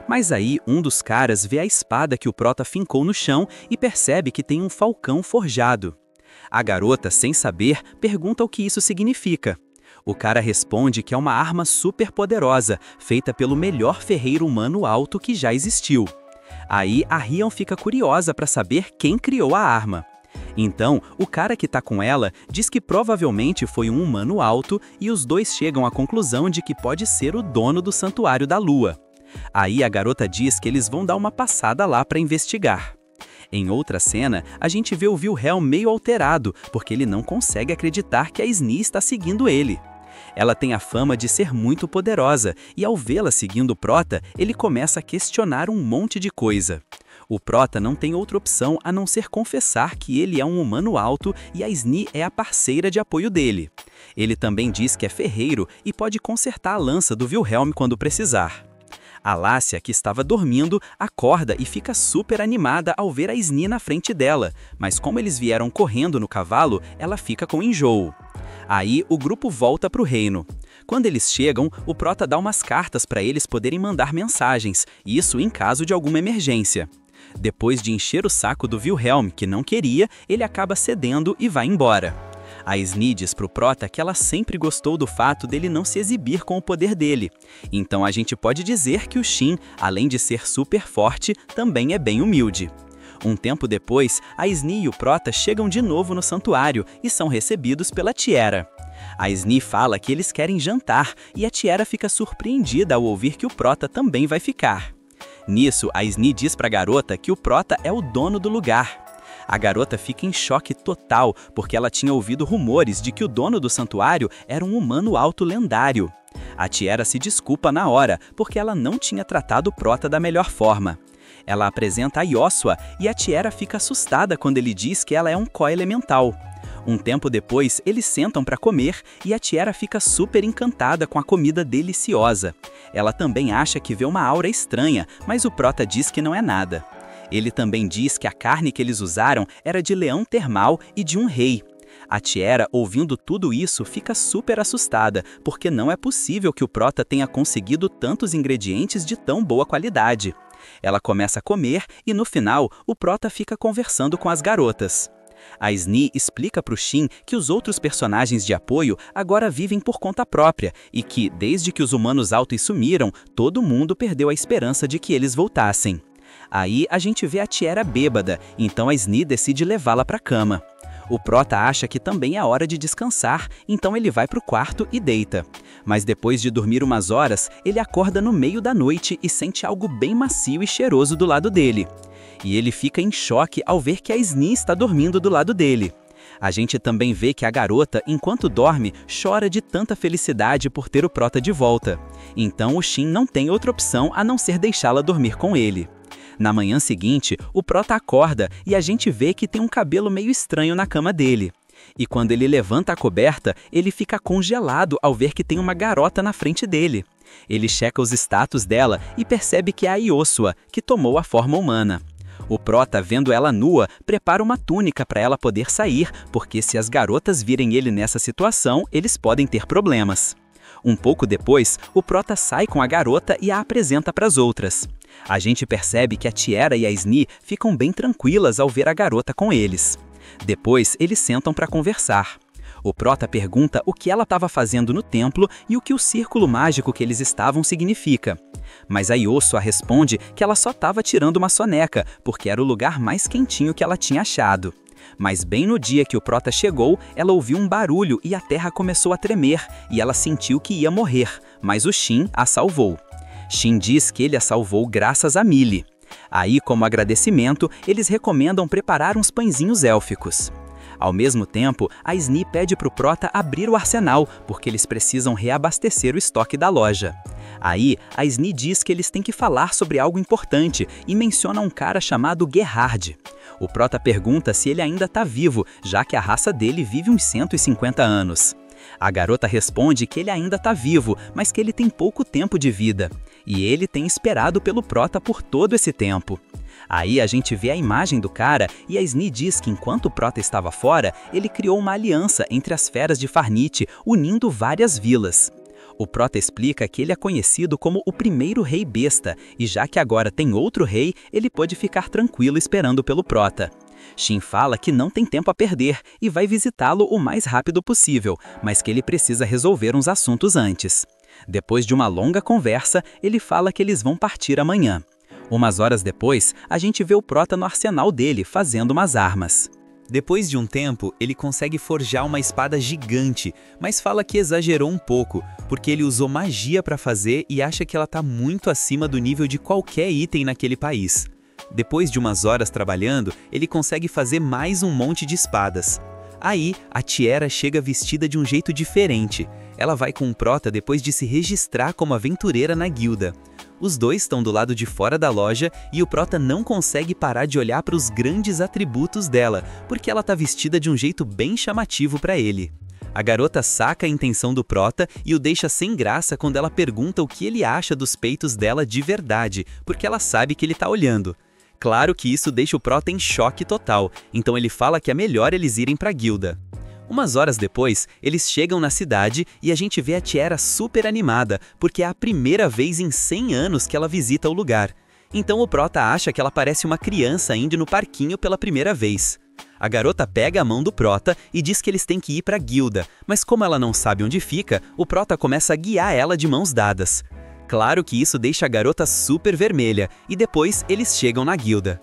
Mas aí, um dos caras vê a espada que o Prota fincou no chão e percebe que tem um falcão forjado. A garota, sem saber, pergunta o que isso significa. O cara responde que é uma arma super poderosa, feita pelo melhor ferreiro humano alto que já existiu. Aí, a Rion fica curiosa para saber quem criou a arma. Então, o cara que tá com ela diz que provavelmente foi um humano alto e os dois chegam à conclusão de que pode ser o dono do Santuário da Lua. Aí a garota diz que eles vão dar uma passada lá para investigar. Em outra cena, a gente vê o Wilhelm meio alterado, porque ele não consegue acreditar que a Sni está seguindo ele. Ela tem a fama de ser muito poderosa, e ao vê-la seguindo o Prota, ele começa a questionar um monte de coisa. O Prota não tem outra opção a não ser confessar que ele é um humano alto e a Sni é a parceira de apoio dele. Ele também diz que é ferreiro e pode consertar a lança do Wilhelm quando precisar. A Lácia, que estava dormindo, acorda e fica super animada ao ver a Sni na frente dela, mas como eles vieram correndo no cavalo, ela fica com enjoo. Aí o grupo volta para o reino. Quando eles chegam, o Prota dá umas cartas para eles poderem mandar mensagens, isso em caso de alguma emergência. Depois de encher o saco do Wilhelm, que não queria, ele acaba cedendo e vai embora. A Sni diz pro Prota que ela sempre gostou do fato dele não se exibir com o poder dele. Então a gente pode dizer que o Shin, além de ser super forte, também é bem humilde. Um tempo depois, a Sni e o Prota chegam de novo no santuário e são recebidos pela Tiera. A Sni fala que eles querem jantar e a Tiera fica surpreendida ao ouvir que o Prota também vai ficar. Nisso, a Sni diz pra garota que o Prota é o dono do lugar. A garota fica em choque total, porque ela tinha ouvido rumores de que o dono do santuário era um humano alto lendário. A Tiera se desculpa na hora, porque ela não tinha tratado o Prota da melhor forma. Ela apresenta a Yossua e a Tiera fica assustada quando ele diz que ela é um co-elemental. Um tempo depois, eles sentam para comer e a Tiera fica super encantada com a comida deliciosa. Ela também acha que vê uma aura estranha, mas o Prota diz que não é nada. Ele também diz que a carne que eles usaram era de leão termal e de um rei. A Tiera, ouvindo tudo isso, fica super assustada, porque não é possível que o Prota tenha conseguido tantos ingredientes de tão boa qualidade. Ela começa a comer e, no final, o Prota fica conversando com as garotas. A Sni explica para o Shin que os outros personagens de apoio agora vivem por conta própria e que, desde que os humanos altos sumiram, todo mundo perdeu a esperança de que eles voltassem. Aí a gente vê a Tiera bêbada, então a Sni decide levá-la para a cama. O Prota acha que também é hora de descansar, então ele vai para o quarto e deita. Mas depois de dormir umas horas, ele acorda no meio da noite e sente algo bem macio e cheiroso do lado dele. E ele fica em choque ao ver que a Sni está dormindo do lado dele. A gente também vê que a garota, enquanto dorme, chora de tanta felicidade por ter o Prota de volta. Então o Shin não tem outra opção a não ser deixá-la dormir com ele. Na manhã seguinte, o Prota acorda e a gente vê que tem um cabelo meio estranho na cama dele. E quando ele levanta a coberta, ele fica congelado ao ver que tem uma garota na frente dele. Ele checa os status dela e percebe que é a Yossua, que tomou a forma humana. O Prota, vendo ela nua, prepara uma túnica para ela poder sair, porque se as garotas virem ele nessa situação, eles podem ter problemas. Um pouco depois, o Prota sai com a garota e a apresenta para as outras. A gente percebe que a Tiera e a Sni ficam bem tranquilas ao ver a garota com eles. Depois, eles sentam para conversar. O Prota pergunta o que ela estava fazendo no templo e o que o círculo mágico que eles estavam significa. Mas a Yossua responde que ela só estava tirando uma soneca, porque era o lugar mais quentinho que ela tinha achado. Mas bem no dia que o Prota chegou, ela ouviu um barulho e a terra começou a tremer, e ela sentiu que ia morrer, mas o Shin a salvou. Shin diz que ele a salvou graças a Mili. Aí, como agradecimento, eles recomendam preparar uns pãezinhos élficos. Ao mesmo tempo, a Sni pede para o Prota abrir o arsenal, porque eles precisam reabastecer o estoque da loja. Aí, a Sni diz que eles têm que falar sobre algo importante e menciona um cara chamado Gerhard. O Prota pergunta se ele ainda está vivo, já que a raça dele vive uns 150 anos. A garota responde que ele ainda está vivo, mas que ele tem pouco tempo de vida. E ele tem esperado pelo Prota por todo esse tempo. Aí a gente vê a imagem do cara e a Sni diz que enquanto o Prota estava fora, ele criou uma aliança entre as feras de Farnite, unindo várias vilas. O Prota explica que ele é conhecido como o primeiro rei besta, e já que agora tem outro rei, ele pode ficar tranquilo esperando pelo Prota. Shin fala que não tem tempo a perder e vai visitá-lo o mais rápido possível, mas que ele precisa resolver uns assuntos antes. Depois de uma longa conversa, ele fala que eles vão partir amanhã. Umas horas depois, a gente vê o Prota no arsenal dele fazendo umas armas. Depois de um tempo, ele consegue forjar uma espada gigante, mas fala que exagerou um pouco, porque ele usou magia para fazer e acha que ela está muito acima do nível de qualquer item naquele país. Depois de umas horas trabalhando, ele consegue fazer mais um monte de espadas. Aí, a Tiera chega vestida de um jeito diferente. Ela vai com o Prota depois de se registrar como aventureira na guilda. Os dois estão do lado de fora da loja e o Prota não consegue parar de olhar para os grandes atributos dela, porque ela tá vestida de um jeito bem chamativo para ele. A garota saca a intenção do Prota e o deixa sem graça quando ela pergunta o que ele acha dos peitos dela de verdade, porque ela sabe que ele tá olhando. Claro que isso deixa o Prota em choque total, então ele fala que é melhor eles irem pra guilda. Umas horas depois, eles chegam na cidade e a gente vê a Tiera super animada, porque é a primeira vez em 100 anos que ela visita o lugar. Então o Prota acha que ela parece uma criança indo no parquinho pela primeira vez. A garota pega a mão do Prota e diz que eles têm que ir pra guilda, mas como ela não sabe onde fica, o Prota começa a guiar ela de mãos dadas. Claro que isso deixa a garota super vermelha, e depois eles chegam na guilda.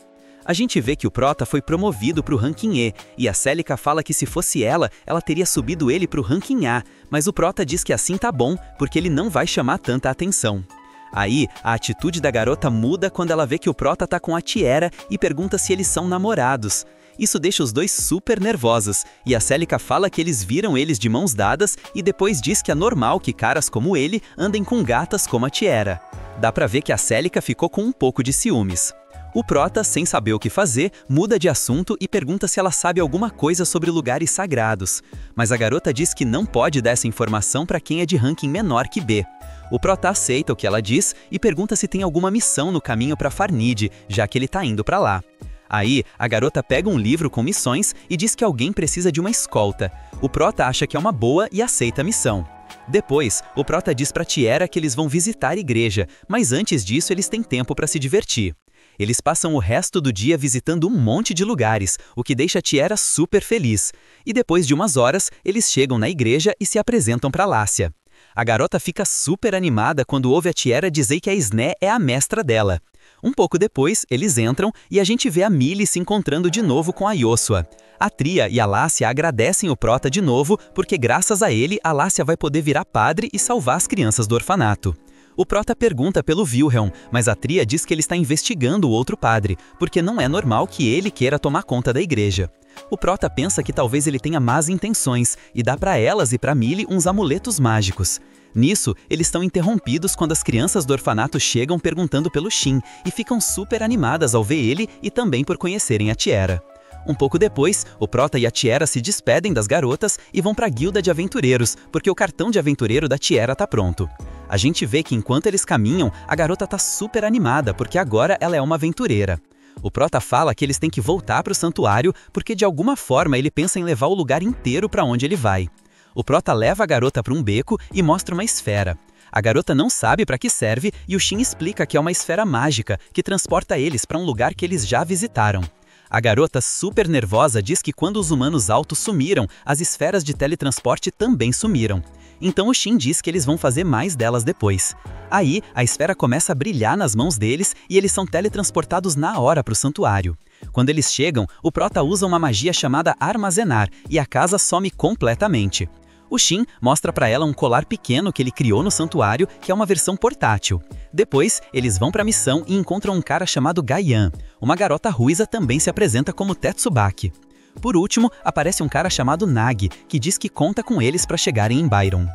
A gente vê que o Prota foi promovido pro ranking E, e a Celica fala que se fosse ela teria subido ele pro ranking A, mas o Prota diz que assim tá bom, porque ele não vai chamar tanta atenção. Aí, a atitude da garota muda quando ela vê que o Prota tá com a Tiera e pergunta se eles são namorados. Isso deixa os dois super nervosos, e a Celica fala que eles viram eles de mãos dadas e depois diz que é normal que caras como ele andem com gatas como a Tiera. Dá pra ver que a Celica ficou com um pouco de ciúmes. O Prota, sem saber o que fazer, muda de assunto e pergunta se ela sabe alguma coisa sobre lugares sagrados. Mas a garota diz que não pode dar essa informação para quem é de ranking menor que B. O Prota aceita o que ela diz e pergunta se tem alguma missão no caminho para Farnid, já que ele tá indo para lá. Aí, a garota pega um livro com missões e diz que alguém precisa de uma escolta. O Prota acha que é uma boa e aceita a missão. Depois, o Prota diz para Tiera que eles vão visitar a igreja, mas antes disso eles têm tempo para se divertir. Eles passam o resto do dia visitando um monte de lugares, o que deixa a Tiera super feliz. E depois de umas horas, eles chegam na igreja e se apresentam para Lácia. A garota fica super animada quando ouve a Tiera dizer que a Sné é a mestra dela. Um pouco depois, eles entram e a gente vê a Millie se encontrando de novo com a Yossua. A Tria e a Lácia agradecem o Prota de novo, porque graças a ele, a Lácia vai poder virar padre e salvar as crianças do orfanato. O Prota pergunta pelo Wilhelm, mas a Tria diz que ele está investigando o outro padre, porque não é normal que ele queira tomar conta da igreja. O Prota pensa que talvez ele tenha más intenções e dá para elas e para Millie uns amuletos mágicos. Nisso, eles estão interrompidos quando as crianças do orfanato chegam perguntando pelo Shin e ficam super animadas ao ver ele e também por conhecerem a Tiera. Um pouco depois, o Prota e a Tiera se despedem das garotas e vão para a guilda de aventureiros, porque o cartão de aventureiro da Tiera tá pronto. A gente vê que enquanto eles caminham, a garota tá super animada, porque agora ela é uma aventureira. O Prota fala que eles têm que voltar para o santuário, porque de alguma forma ele pensa em levar o lugar inteiro para onde ele vai. O Prota leva a garota para um beco e mostra uma esfera. A garota não sabe para que serve e o Shin explica que é uma esfera mágica que transporta eles para um lugar que eles já visitaram. A garota, super nervosa, diz que quando os humanos altos sumiram, as esferas de teletransporte também sumiram. Então o Shin diz que eles vão fazer mais delas depois. Aí, a esfera começa a brilhar nas mãos deles e eles são teletransportados na hora para o santuário. Quando eles chegam, o Prota usa uma magia chamada Armazenar e a casa some completamente. O Shin mostra para ela um colar pequeno que ele criou no santuário, que é uma versão portátil. Depois, eles vão para a missão e encontram um cara chamado Gaian. Uma garota ruiva também se apresenta como Tetsubaki. Por último, aparece um cara chamado Nagi, que diz que conta com eles para chegarem em Byron.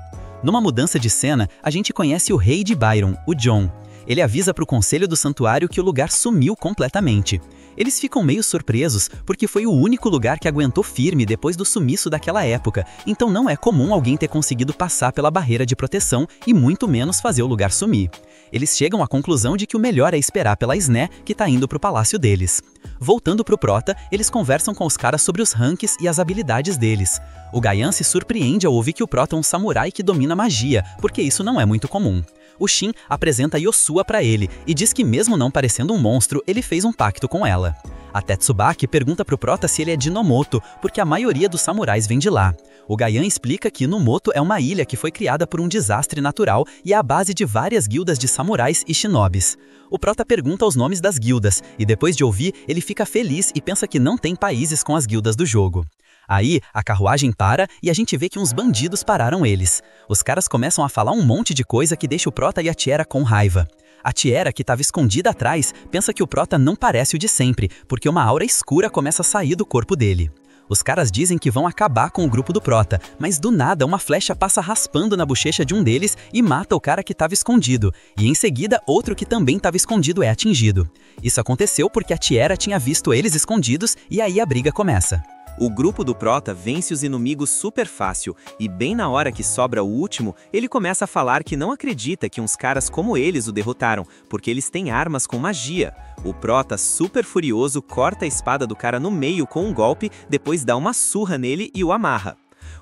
Numa mudança de cena, a gente conhece o rei de Byron, o John. Ele avisa para o conselho do santuário que o lugar sumiu completamente. Eles ficam meio surpresos, porque foi o único lugar que aguentou firme depois do sumiço daquela época, então não é comum alguém ter conseguido passar pela barreira de proteção e muito menos fazer o lugar sumir. Eles chegam à conclusão de que o melhor é esperar pela Sné, que tá indo pro palácio deles. Voltando pro Prota, eles conversam com os caras sobre os ranks e as habilidades deles. O Gaian se surpreende ao ouvir que o Prota é um samurai que domina magia, porque isso não é muito comum. O Shin apresenta Yossua para ele e diz que mesmo não parecendo um monstro, ele fez um pacto com ela. A Tetsubaki pergunta pro Prota se ele é de Nomoto, porque a maioria dos samurais vem de lá. O Gaian explica que Nomoto é uma ilha que foi criada por um desastre natural e é a base de várias guildas de samurais e shinobis. O Prota pergunta os nomes das guildas, e depois de ouvir, ele fica feliz e pensa que não tem países com as guildas do jogo. Aí, a carruagem para e a gente vê que uns bandidos pararam eles. Os caras começam a falar um monte de coisa que deixa o Prota e a Tiera com raiva. A Tiera, que estava escondida atrás, pensa que o Prota não parece o de sempre, porque uma aura escura começa a sair do corpo dele. Os caras dizem que vão acabar com o grupo do Prota, mas do nada uma flecha passa raspando na bochecha de um deles e mata o cara que estava escondido, e em seguida outro que também estava escondido é atingido. Isso aconteceu porque a Tiera tinha visto eles escondidos e aí a briga começa. O grupo do Prota vence os inimigos super fácil, e bem na hora que sobra o último, ele começa a falar que não acredita que uns caras como eles o derrotaram, porque eles têm armas com magia. O Prota, super furioso, corta a espada do cara no meio com um golpe, depois dá uma surra nele e o amarra.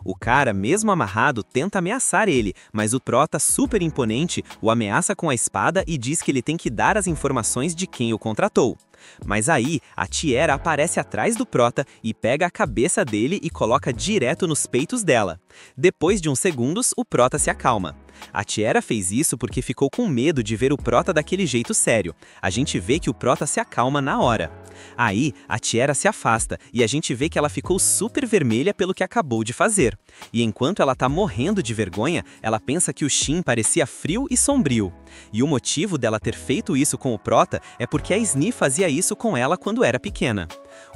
O cara, mesmo amarrado, tenta ameaçar ele, mas o Prota, super imponente, o ameaça com a espada e diz que ele tem que dar as informações de quem o contratou. Mas aí, a Tiera aparece atrás do Prota e pega a cabeça dele e coloca direto nos peitos dela. Depois de uns segundos, o Prota se acalma. A Tiera fez isso porque ficou com medo de ver o Prota daquele jeito sério. A gente vê que o Prota se acalma na hora. Aí, a Tiera se afasta e a gente vê que ela ficou super vermelha pelo que acabou de fazer. E enquanto ela tá morrendo de vergonha, ela pensa que o Shin parecia frio e sombrio. E o motivo dela ter feito isso com o Prota é porque a Sni fazia isso com ela quando era pequena.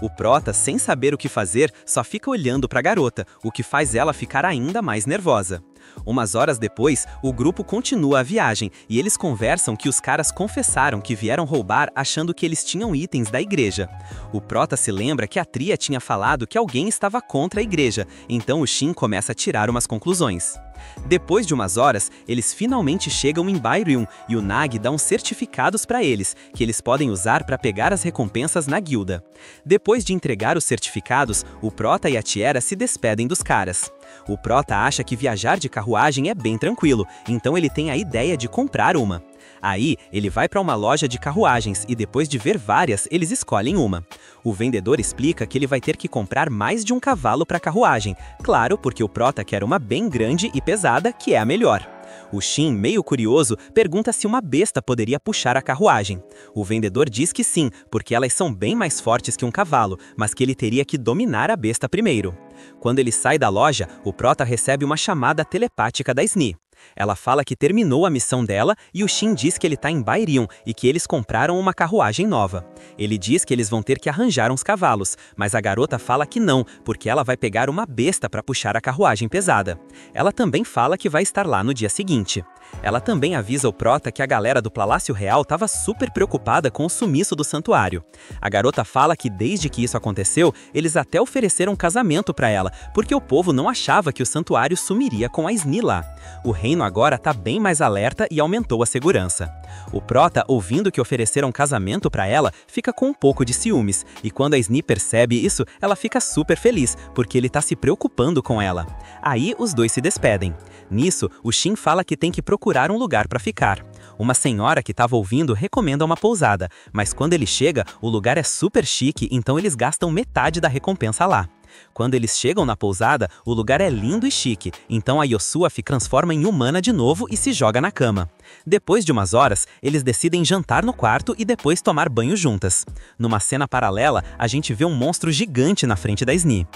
O Prota, sem saber o que fazer, só fica olhando para a garota, o que faz ela ficar ainda mais nervosa. Umas horas depois, o grupo continua a viagem e eles conversam que os caras confessaram que vieram roubar achando que eles tinham itens da igreja. O Prota se lembra que a Tria tinha falado que alguém estava contra a igreja, então o Shin começa a tirar umas conclusões. Depois de umas horas, eles finalmente chegam em Bairium e o Nag dá uns certificados para eles, que eles podem usar para pegar as recompensas na guilda. Depois de entregar os certificados, o Prota e a Tiera se despedem dos caras. O Prota acha que viajar de carruagem é bem tranquilo, então ele tem a ideia de comprar uma. Aí, ele vai para uma loja de carruagens e depois de ver várias, eles escolhem uma. O vendedor explica que ele vai ter que comprar mais de um cavalo para a carruagem, claro, porque o Prota quer uma bem grande e pesada, que é a melhor. O Shin, meio curioso, pergunta se uma besta poderia puxar a carruagem. O vendedor diz que sim, porque elas são bem mais fortes que um cavalo, mas que ele teria que dominar a besta primeiro. Quando ele sai da loja, o Prota recebe uma chamada telepática da Sni. Ela fala que terminou a missão dela e o Shin diz que ele está em Bairium e que eles compraram uma carruagem nova. Ele diz que eles vão ter que arranjar uns cavalos, mas a garota fala que não, porque ela vai pegar uma besta para puxar a carruagem pesada. Ela também fala que vai estar lá no dia seguinte. Ela também avisa o Prota que a galera do Palácio Real estava super preocupada com o sumiço do santuário. A garota fala que desde que isso aconteceu, eles até ofereceram casamento para ela, porque o povo não achava que o santuário sumiria com a Sni lá. O reino agora tá bem mais alerta e aumentou a segurança. O Prota, ouvindo que ofereceram casamento para ela, fica com um pouco de ciúmes, e quando a Sni percebe isso, ela fica super feliz, porque ele tá se preocupando com ela. Aí os dois se despedem. Nisso, o Shin fala que tem que procurar um lugar para ficar. Uma senhora que estava ouvindo recomenda uma pousada, mas quando ele chega, o lugar é super chique, então eles gastam metade da recompensa lá. Quando eles chegam na pousada, o lugar é lindo e chique, então a Yosua se transforma em humana de novo e se joga na cama. Depois de umas horas, eles decidem jantar no quarto e depois tomar banho juntas. Numa cena paralela, a gente vê um monstro gigante na frente da Sni.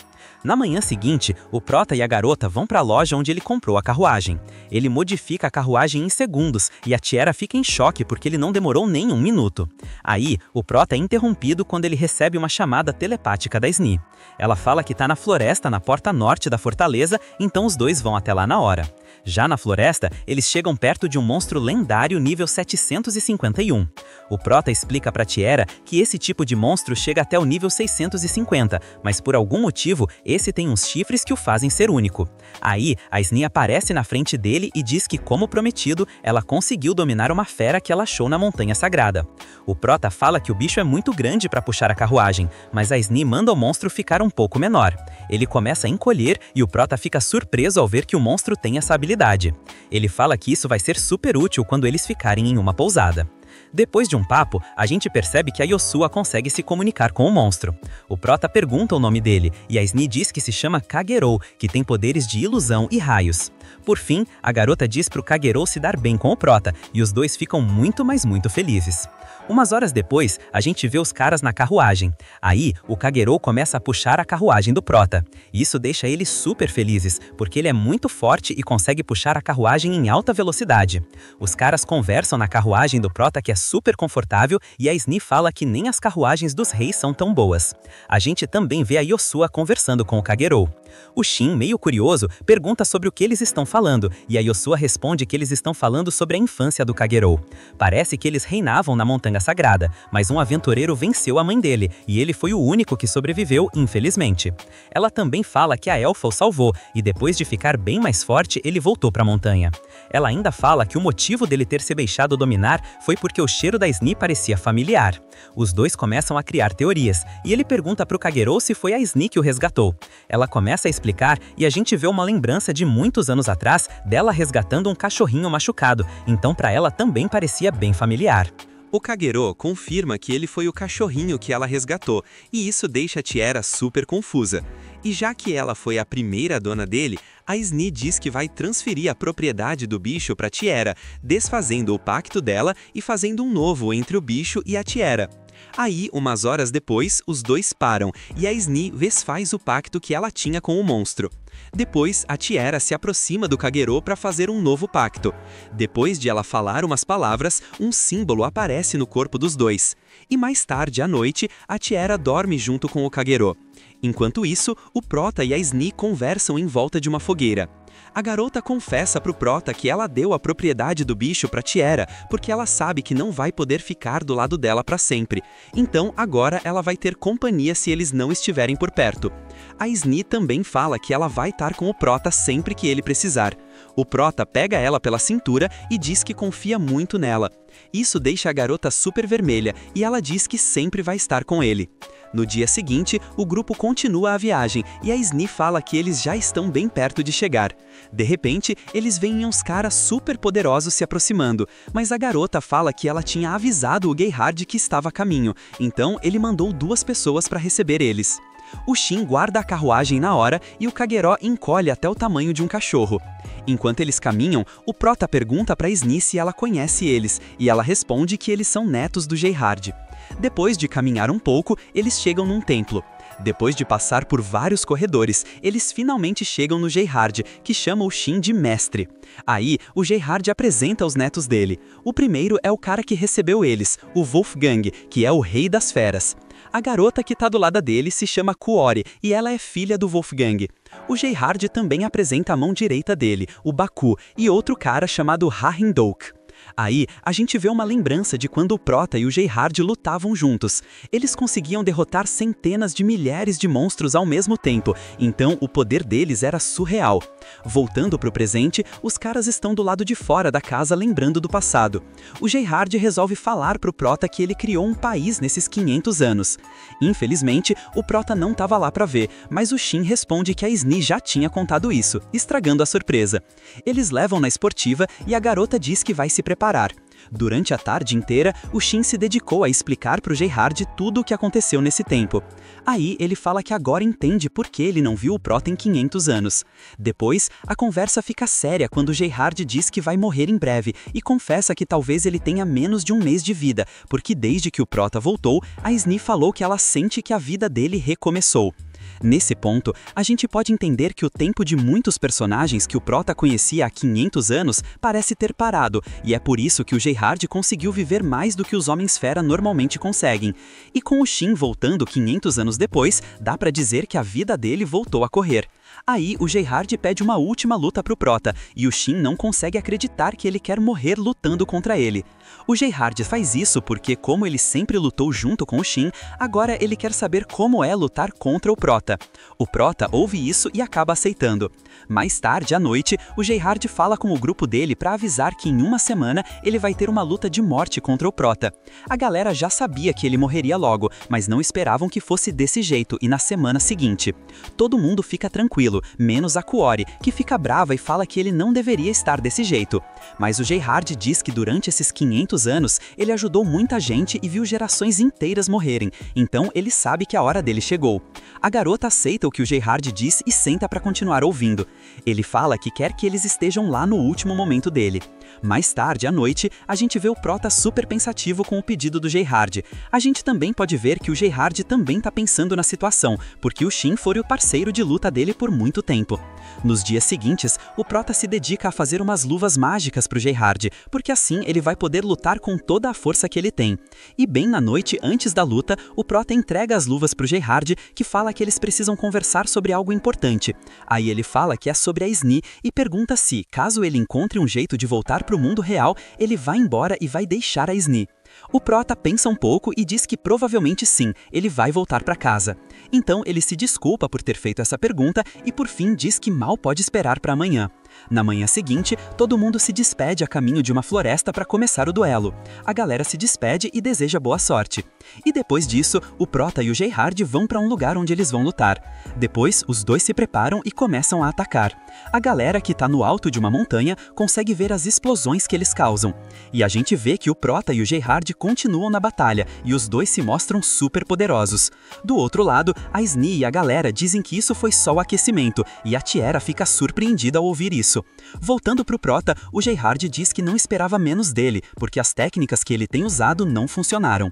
Na manhã seguinte, o Prota e a garota vão para a loja onde ele comprou a carruagem. Ele modifica a carruagem em segundos e a Tiera fica em choque porque ele não demorou nem um minuto. Aí, o Prota é interrompido quando ele recebe uma chamada telepática da Sni. Ela fala que está na floresta na porta norte da fortaleza, então os dois vão até lá na hora. Já na floresta, eles chegam perto de um monstro lendário nível 751. O Prota explica para Tiera que esse tipo de monstro chega até o nível 650, mas por algum motivo, esse tem uns chifres que o fazem ser único. Aí, a Sni aparece na frente dele e diz que, como prometido, ela conseguiu dominar uma fera que ela achou na Montanha Sagrada. O Prota fala que o bicho é muito grande para puxar a carruagem, mas a Sni manda o monstro ficar um pouco menor. Ele começa a encolher e o Prota fica surpreso ao ver que o monstro tem essa habilidade. Ele fala que isso vai ser super útil quando eles ficarem em uma pousada. Depois de um papo, a gente percebe que a Yosua consegue se comunicar com o monstro. O Prota pergunta o nome dele e a Sni diz que se chama Kagerou, que tem poderes de ilusão e raios. Por fim, a garota diz pro Kagerou se dar bem com o Prota e os dois ficam muito, mas muito felizes. Umas horas depois, a gente vê os caras na carruagem. Aí, o Kagerou começa a puxar a carruagem do Prota. Isso deixa eles super felizes, porque ele é muito forte e consegue puxar a carruagem em alta velocidade. Os caras conversam na carruagem do Prota que é super confortável e a Sni fala que nem as carruagens dos reis são tão boas. A gente também vê a Yosua conversando com o Kagero. O Shin, meio curioso, pergunta sobre o que eles estão falando e a Yosua responde que eles estão falando sobre a infância do Kagero. Parece que eles reinavam na Montanha Sagrada, mas um aventureiro venceu a mãe dele e ele foi o único que sobreviveu, infelizmente. Ela também fala que a elfa o salvou e depois de ficar bem mais forte, ele voltou para a montanha. Ela ainda fala que o motivo dele ter se deixado dominar foi porque o cheiro da Sni parecia familiar. Os dois começam a criar teorias e ele pergunta para o Kagero se foi a Sni que o resgatou. Ela começa a explicar e a gente vê uma lembrança de muitos anos atrás dela resgatando um cachorrinho machucado, então para ela também parecia bem familiar. O Kagero confirma que ele foi o cachorrinho que ela resgatou, e isso deixa a Tiera super confusa. E já que ela foi a primeira dona dele, a Sni diz que vai transferir a propriedade do bicho para Tiera, desfazendo o pacto dela e fazendo um novo entre o bicho e a Tiera. Aí, umas horas depois, os dois param, e a Sni desfaz o pacto que ela tinha com o monstro. Depois, a Tiera se aproxima do Kagero para fazer um novo pacto. Depois de ela falar umas palavras, um símbolo aparece no corpo dos dois. E mais tarde, à noite, a Tiera dorme junto com o Kagero. Enquanto isso, o Prota e a Sni conversam em volta de uma fogueira. A garota confessa pro Prota que ela deu a propriedade do bicho pra Tiera, porque ela sabe que não vai poder ficar do lado dela para sempre. Então, agora ela vai ter companhia se eles não estiverem por perto. A Sni também fala que ela vai estar com o Prota sempre que ele precisar. O Prota pega ela pela cintura e diz que confia muito nela. Isso deixa a garota super vermelha e ela diz que sempre vai estar com ele. No dia seguinte, o grupo continua a viagem e a Sni fala que eles já estão bem perto de chegar. De repente, eles veem uns caras super poderosos se aproximando, mas a garota fala que ela tinha avisado o Gerhard que estava a caminho, então ele mandou 2 pessoas para receber eles. O Shin guarda a carruagem na hora e o Kagero encolhe até o tamanho de um cachorro. Enquanto eles caminham, o Prota pergunta para Sni se ela conhece eles, e ela responde que eles são netos do Gerhard. Depois de caminhar um pouco, eles chegam num templo. Depois de passar por vários corredores, eles finalmente chegam no Gerhard, que chama o Shin de mestre. Aí, o Gerhard apresenta os netos dele. O primeiro é o cara que recebeu eles, o Wolfgang, que é o rei das feras. A garota que está do lado dele se chama Kuori, e ela é filha do Wolfgang. O Gerhard também apresenta a mão direita dele, o Baku, e outro cara chamado Harindouk. Aí, a gente vê uma lembrança de quando o Prota e o Gerhard lutavam juntos. Eles conseguiam derrotar centenas de milhares de monstros ao mesmo tempo, então o poder deles era surreal. Voltando para o presente, os caras estão do lado de fora da casa lembrando do passado. O Gerhard resolve falar pro Prota que ele criou um país nesses 500 anos. Infelizmente, o Prota não estava lá para ver, mas o Shin responde que a Sni já tinha contado isso, estragando a surpresa. Eles levam na esportiva e a garota diz que vai se preparar. Durante a tarde inteira, o Shin se dedicou a explicar para o Gerhard tudo o que aconteceu nesse tempo. Aí ele fala que agora entende por que ele não viu o Prota em 500 anos. Depois, a conversa fica séria quando o Gerhard diz que vai morrer em breve e confessa que talvez ele tenha menos de um mês de vida, porque desde que o Prota voltou, a Sni falou que ela sente que a vida dele recomeçou. Nesse ponto, a gente pode entender que o tempo de muitos personagens que o Prota conhecia há 500 anos parece ter parado, e é por isso que o Gerhard conseguiu viver mais do que os Homens-Fera normalmente conseguem. E com o Shin voltando 500 anos depois, dá pra dizer que a vida dele voltou a correr. Aí, o Gerhard pede uma última luta pro Prota, e o Shin não consegue acreditar que ele quer morrer lutando contra ele. O Gerhard faz isso porque, como ele sempre lutou junto com o Shin, agora ele quer saber como é lutar contra o Prota. O Prota ouve isso e acaba aceitando. Mais tarde, à noite, o Gerhard fala com o grupo dele para avisar que em uma semana ele vai ter uma luta de morte contra o Prota. A galera já sabia que ele morreria logo, mas não esperavam que fosse desse jeito e na semana seguinte. Todo mundo fica tranquilo, menos a Kuori, que fica brava e fala que ele não deveria estar desse jeito. Mas o Gerhard diz que durante esses 500 anos, ele ajudou muita gente e viu gerações inteiras morrerem, então ele sabe que a hora dele chegou. A garota aceita o que o Gerhard diz e senta para continuar ouvindo. Ele fala que quer que eles estejam lá no último momento dele. Mais tarde, à noite, a gente vê o Prota super pensativo com o pedido do Gerard. A gente também pode ver que o Gerard também tá pensando na situação, porque o Shin foi o parceiro de luta dele por muito tempo. Nos dias seguintes, o Prota se dedica a fazer umas luvas mágicas pro Gerard, porque assim ele vai poder lutar com toda a força que ele tem. E bem na noite, antes da luta, o Prota entrega as luvas pro Gerard, que fala que eles precisam conversar sobre algo importante. Aí ele fala que é sobre a Sni e pergunta se, caso ele encontre um jeito de voltar pro mundo real, ele vai embora e vai deixar a Sni. O Prota pensa um pouco e diz que provavelmente sim, ele vai voltar para casa. Então ele se desculpa por ter feito essa pergunta e por fim diz que mal pode esperar para amanhã. Na manhã seguinte, todo mundo se despede a caminho de uma floresta para começar o duelo. A galera se despede e deseja boa sorte. E depois disso, o Prota e o Gerard vão para um lugar onde eles vão lutar. Depois, os dois se preparam e começam a atacar. A galera que está no alto de uma montanha consegue ver as explosões que eles causam. E a gente vê que o Prota e o Gerard continuam na batalha e os dois se mostram super poderosos. Do outro lado, a Sni e a galera dizem que isso foi só o aquecimento e a Tiera fica surpreendida ao ouvir isso. Voltando pro Prota, o Gerard diz que não esperava menos dele, porque as técnicas que ele tem usado não funcionaram.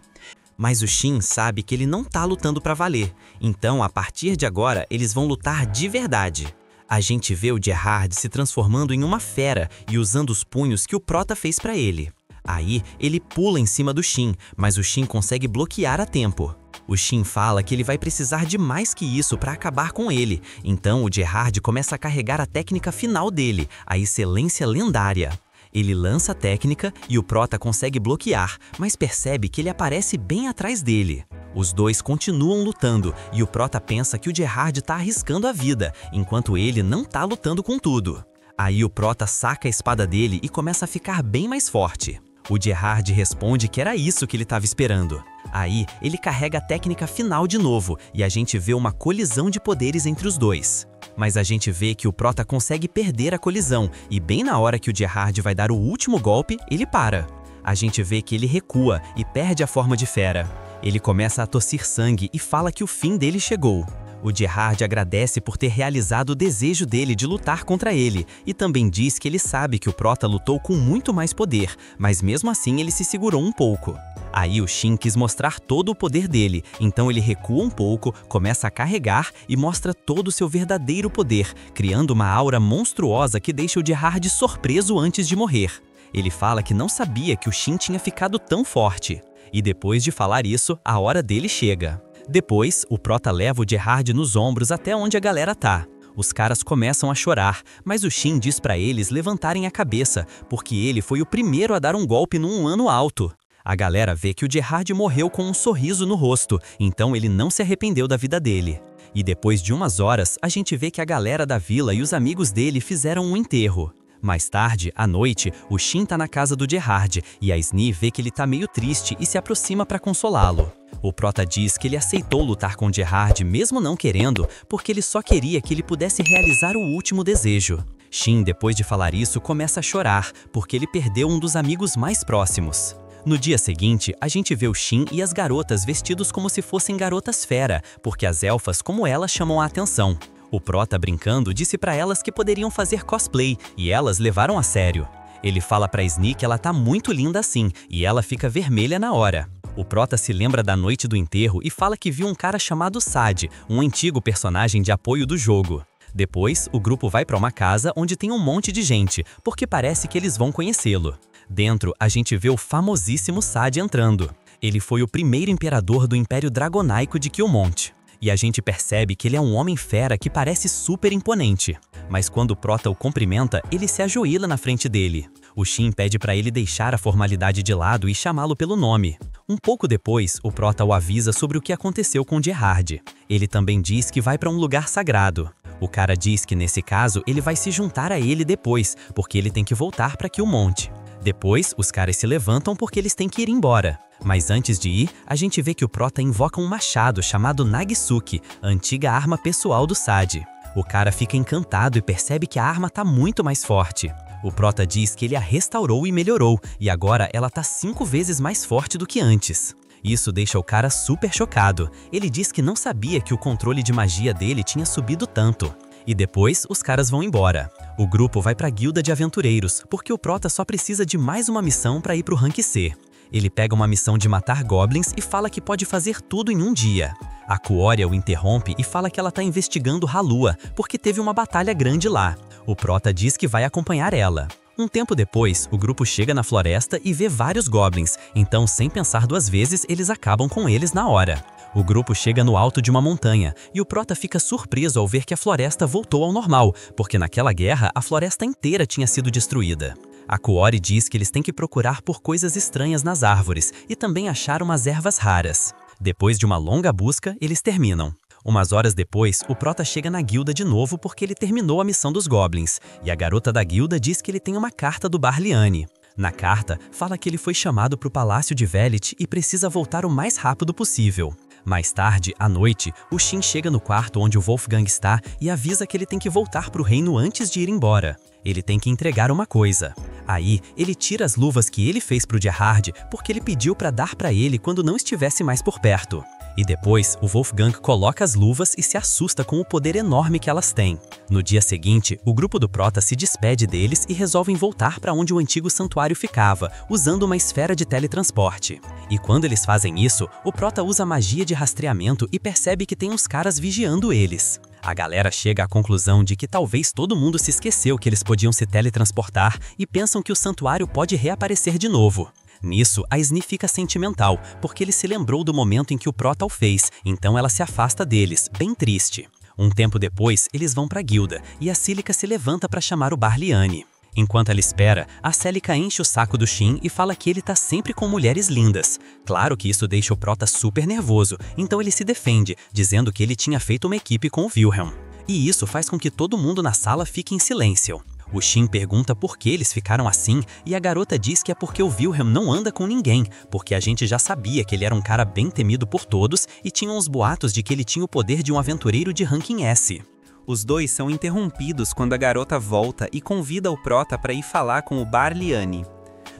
Mas o Shin sabe que ele não tá lutando pra valer, então a partir de agora eles vão lutar de verdade. A gente vê o Gerard se transformando em uma fera e usando os punhos que o Prota fez pra ele. Aí ele pula em cima do Shin, mas o Shin consegue bloquear a tempo. O Shin fala que ele vai precisar de mais que isso para acabar com ele, então o Gerard começa a carregar a técnica final dele, a excelência lendária. Ele lança a técnica e o Prota consegue bloquear, mas percebe que ele aparece bem atrás dele. Os dois continuam lutando e o Prota pensa que o Gerard tá arriscando a vida, enquanto ele não tá lutando com tudo. Aí o Prota saca a espada dele e começa a ficar bem mais forte. O Gerard responde que era isso que ele estava esperando. Aí, ele carrega a técnica final de novo e a gente vê uma colisão de poderes entre os dois. Mas a gente vê que o Prota consegue perder a colisão e bem na hora que o Gerard vai dar o último golpe, ele para. A gente vê que ele recua e perde a forma de fera. Ele começa a tossir sangue e fala que o fim dele chegou. O Gerard agradece por ter realizado o desejo dele de lutar contra ele e também diz que ele sabe que o Prota lutou com muito mais poder, mas mesmo assim ele se segurou um pouco. Aí o Shin quis mostrar todo o poder dele, então ele recua um pouco, começa a carregar e mostra todo o seu verdadeiro poder, criando uma aura monstruosa que deixa o Gerard surpreso antes de morrer. Ele fala que não sabia que o Shin tinha ficado tão forte. E depois de falar isso, a hora dele chega. Depois, o Prota leva o Gerard nos ombros até onde a galera tá. Os caras começam a chorar, mas o Shin diz pra eles levantarem a cabeça, porque ele foi o primeiro a dar um golpe num ano alto. A galera vê que o Gerard morreu com um sorriso no rosto, então ele não se arrependeu da vida dele. E depois de umas horas, a gente vê que a galera da vila e os amigos dele fizeram um enterro. Mais tarde, à noite, o Shin tá na casa do Gerard e a Sni vê que ele tá meio triste e se aproxima para consolá-lo. O Prota diz que ele aceitou lutar com Gerard mesmo não querendo, porque ele só queria que ele pudesse realizar o último desejo. Shin, depois de falar isso, começa a chorar, porque ele perdeu um dos amigos mais próximos. No dia seguinte, a gente vê o Shin e as garotas vestidos como se fossem garotas fera, porque as elfas como ela chamam a atenção. O Prota, brincando, disse pra elas que poderiam fazer cosplay, e elas levaram a sério. Ele fala pra Sni que ela tá muito linda assim, e ela fica vermelha na hora. O Prota se lembra da noite do enterro e fala que viu um cara chamado Sad, um antigo personagem de apoio do jogo. Depois, o grupo vai pra uma casa onde tem um monte de gente, porque parece que eles vão conhecê-lo. Dentro, a gente vê o famosíssimo Sad entrando. Ele foi o primeiro imperador do Império Dragonaico de Kyomont. E a gente percebe que ele é um homem fera que parece super imponente. Mas quando o Prota o cumprimenta, ele se ajoelha na frente dele. O Shin pede para ele deixar a formalidade de lado e chamá-lo pelo nome. Um pouco depois, o Prota o avisa sobre o que aconteceu com Gerard. Ele também diz que vai para um lugar sagrado. O cara diz que nesse caso ele vai se juntar a ele depois, porque ele tem que voltar para Kyomont. Depois, os caras se levantam porque eles têm que ir embora. Mas antes de ir, a gente vê que o Prota invoca um machado chamado Nagisuki, a antiga arma pessoal do Sad. O cara fica encantado e percebe que a arma tá muito mais forte. O Prota diz que ele a restaurou e melhorou, e agora ela tá 5 vezes mais forte do que antes. Isso deixa o cara super chocado. Ele diz que não sabia que o controle de magia dele tinha subido tanto. E depois, os caras vão embora. O grupo vai pra guilda de aventureiros, porque o Prota só precisa de mais uma missão pra ir pro rank C. Ele pega uma missão de matar goblins e fala que pode fazer tudo em um dia. A Quoria o interrompe e fala que ela tá investigando Halua, porque teve uma batalha grande lá. O Prota diz que vai acompanhar ela. Um tempo depois, o grupo chega na floresta e vê vários goblins, então sem pensar duas vezes, eles acabam com eles na hora. O grupo chega no alto de uma montanha, e o Prota fica surpreso ao ver que a floresta voltou ao normal, porque naquela guerra a floresta inteira tinha sido destruída. A Quoria diz que eles têm que procurar por coisas estranhas nas árvores e também achar umas ervas raras. Depois de uma longa busca, eles terminam. Umas horas depois, o Prota chega na guilda de novo porque ele terminou a missão dos goblins, e a garota da guilda diz que ele tem uma carta do Barliane. Na carta, fala que ele foi chamado para o Palácio de Velit e precisa voltar o mais rápido possível. Mais tarde, à noite, o Shin chega no quarto onde o Wolfgang está e avisa que ele tem que voltar para o reino antes de ir embora. Ele tem que entregar uma coisa. Aí, ele tira as luvas que ele fez pro Gerhard porque ele pediu para dar para ele quando não estivesse mais por perto. E depois, o Wolfgang coloca as luvas e se assusta com o poder enorme que elas têm. No dia seguinte, o grupo do Prota se despede deles e resolvem voltar para onde o antigo santuário ficava, usando uma esfera de teletransporte. E quando eles fazem isso, o Prota usa a magia de rastreamento e percebe que tem uns caras vigiando eles. A galera chega à conclusão de que talvez todo mundo se esqueceu que eles podiam se teletransportar e pensam que o santuário pode reaparecer de novo. Nisso, a Sni fica sentimental, porque ele se lembrou do momento em que o Prota o fez, então ela se afasta deles, bem triste. Um tempo depois, eles vão pra guilda, e a Cílica se levanta para chamar o Barliane. Enquanto ela espera, a Célica enche o saco do Shin e fala que ele tá sempre com mulheres lindas. Claro que isso deixa o Prota super nervoso, então ele se defende, dizendo que ele tinha feito uma equipe com o Wilhelm. E isso faz com que todo mundo na sala fique em silêncio. O Shin pergunta por que eles ficaram assim e a garota diz que é porque o Wilhelm não anda com ninguém, porque a gente já sabia que ele era um cara bem temido por todos e tinha uns boatos de que ele tinha o poder de um aventureiro de ranking S. Os dois são interrompidos quando a garota volta e convida o Prota para ir falar com o Barliane.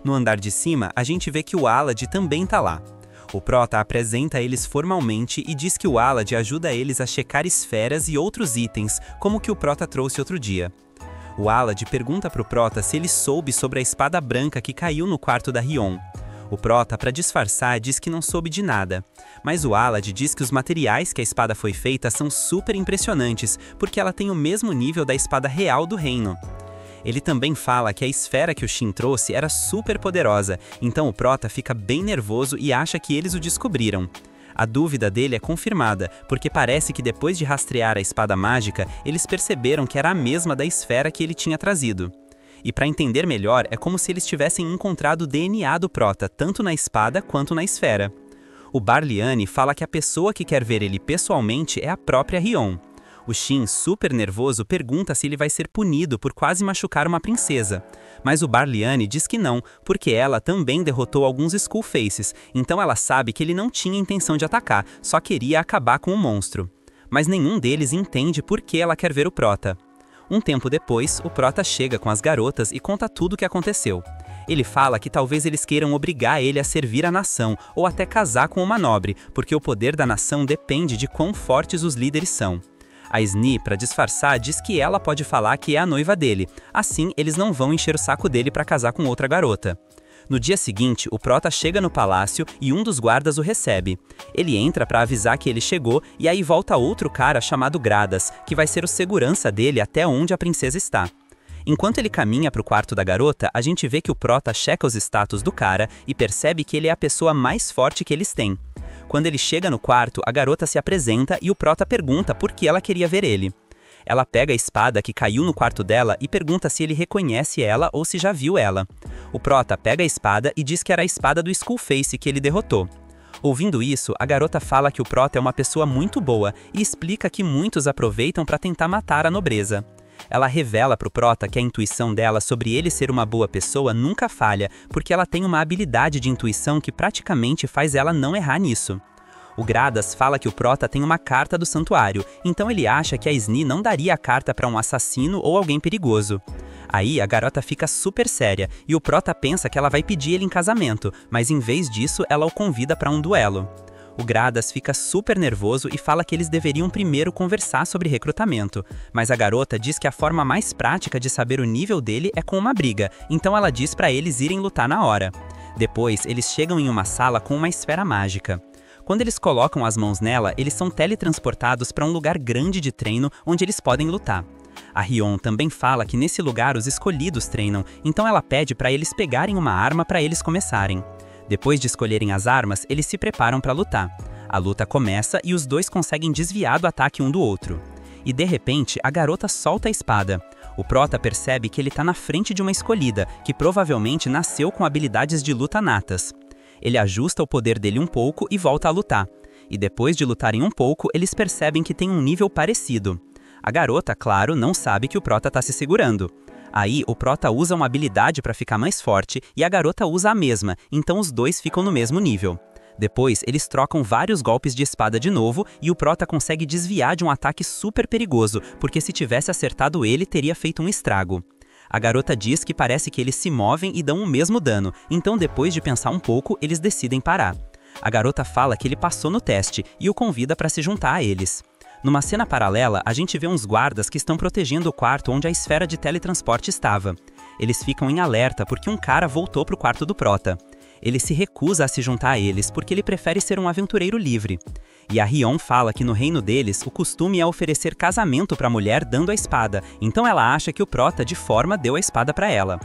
No andar de cima, a gente vê que o Alad também tá lá. O Prota apresenta eles formalmente e diz que o Alad ajuda eles a checar esferas e outros itens, como o que o Prota trouxe outro dia. O Alad pergunta pro Prota se ele soube sobre a espada branca que caiu no quarto da Rion. O Prota, para disfarçar, diz que não soube de nada. Mas o Alad diz que os materiais que a espada foi feita são super impressionantes, porque ela tem o mesmo nível da espada real do reino. Ele também fala que a esfera que o Shin trouxe era super poderosa, então o Prota fica bem nervoso e acha que eles o descobriram. A dúvida dele é confirmada, porque parece que depois de rastrear a espada mágica, eles perceberam que era a mesma da esfera que ele tinha trazido. E para entender melhor, é como se eles tivessem encontrado o DNA do Prota, tanto na espada quanto na esfera. O Barliane fala que a pessoa que quer ver ele pessoalmente é a própria Rion. O Shin, super nervoso, pergunta se ele vai ser punido por quase machucar uma princesa. Mas o Barliane diz que não, porque ela também derrotou alguns Skullfaces, então ela sabe que ele não tinha intenção de atacar, só queria acabar com o monstro. Mas nenhum deles entende por que ela quer ver o Prota. Um tempo depois, o Prota chega com as garotas e conta tudo o que aconteceu. Ele fala que talvez eles queiram obrigar ele a servir a nação, ou até casar com uma nobre, porque o poder da nação depende de quão fortes os líderes são. A Sni, para disfarçar, diz que ela pode falar que é a noiva dele, assim eles não vão encher o saco dele para casar com outra garota. No dia seguinte, o Prota chega no palácio e um dos guardas o recebe. Ele entra para avisar que ele chegou e aí volta outro cara chamado Gradas, que vai ser o segurança dele até onde a princesa está. Enquanto ele caminha para o quarto da garota, a gente vê que o Prota checa os status do cara e percebe que ele é a pessoa mais forte que eles têm. Quando ele chega no quarto, a garota se apresenta e o Prota pergunta por que ela queria ver ele. Ela pega a espada que caiu no quarto dela e pergunta se ele reconhece ela ou se já viu ela. O Prota pega a espada e diz que era a espada do Skullface que ele derrotou. Ouvindo isso, a garota fala que o Prota é uma pessoa muito boa e explica que muitos aproveitam para tentar matar a nobreza. Ela revela pro Prota que a intuição dela sobre ele ser uma boa pessoa nunca falha, porque ela tem uma habilidade de intuição que praticamente faz ela não errar nisso. O Gradas fala que o Prota tem uma carta do santuário, então ele acha que a Sni não daria a carta para um assassino ou alguém perigoso. Aí a garota fica super séria e o Prota pensa que ela vai pedir ele em casamento, mas em vez disso ela o convida para um duelo. O Gradas fica super nervoso e fala que eles deveriam primeiro conversar sobre recrutamento, mas a garota diz que a forma mais prática de saber o nível dele é com uma briga, então ela diz para eles irem lutar na hora. Depois, eles chegam em uma sala com uma esfera mágica. Quando eles colocam as mãos nela, eles são teletransportados para um lugar grande de treino onde eles podem lutar. A Rion também fala que nesse lugar os escolhidos treinam, então ela pede para eles pegarem uma arma para eles começarem. Depois de escolherem as armas, eles se preparam para lutar. A luta começa e os dois conseguem desviar do ataque um do outro. E de repente, a garota solta a espada. O Prota percebe que ele está na frente de uma escolhida, que provavelmente nasceu com habilidades de luta natas. Ele ajusta o poder dele um pouco e volta a lutar. E depois de lutarem um pouco, eles percebem que tem um nível parecido. A garota, claro, não sabe que o Prota está se segurando. Aí, o Prota usa uma habilidade para ficar mais forte e a garota usa a mesma, então os dois ficam no mesmo nível. Depois, eles trocam vários golpes de espada de novo e o Prota consegue desviar de um ataque super perigoso, porque se tivesse acertado ele, teria feito um estrago. A garota diz que parece que eles se movem e dão o mesmo dano, então depois de pensar um pouco, eles decidem parar. A garota fala que ele passou no teste e o convida para se juntar a eles. Numa cena paralela, a gente vê uns guardas que estão protegendo o quarto onde a esfera de teletransporte estava. Eles ficam em alerta porque um cara voltou para o quarto do Prota. Ele se recusa a se juntar a eles porque ele prefere ser um aventureiro livre. E a Rion fala que no reino deles, o costume é oferecer casamento para a mulher dando a espada, então ela acha que o Prota de forma deu a espada para ela.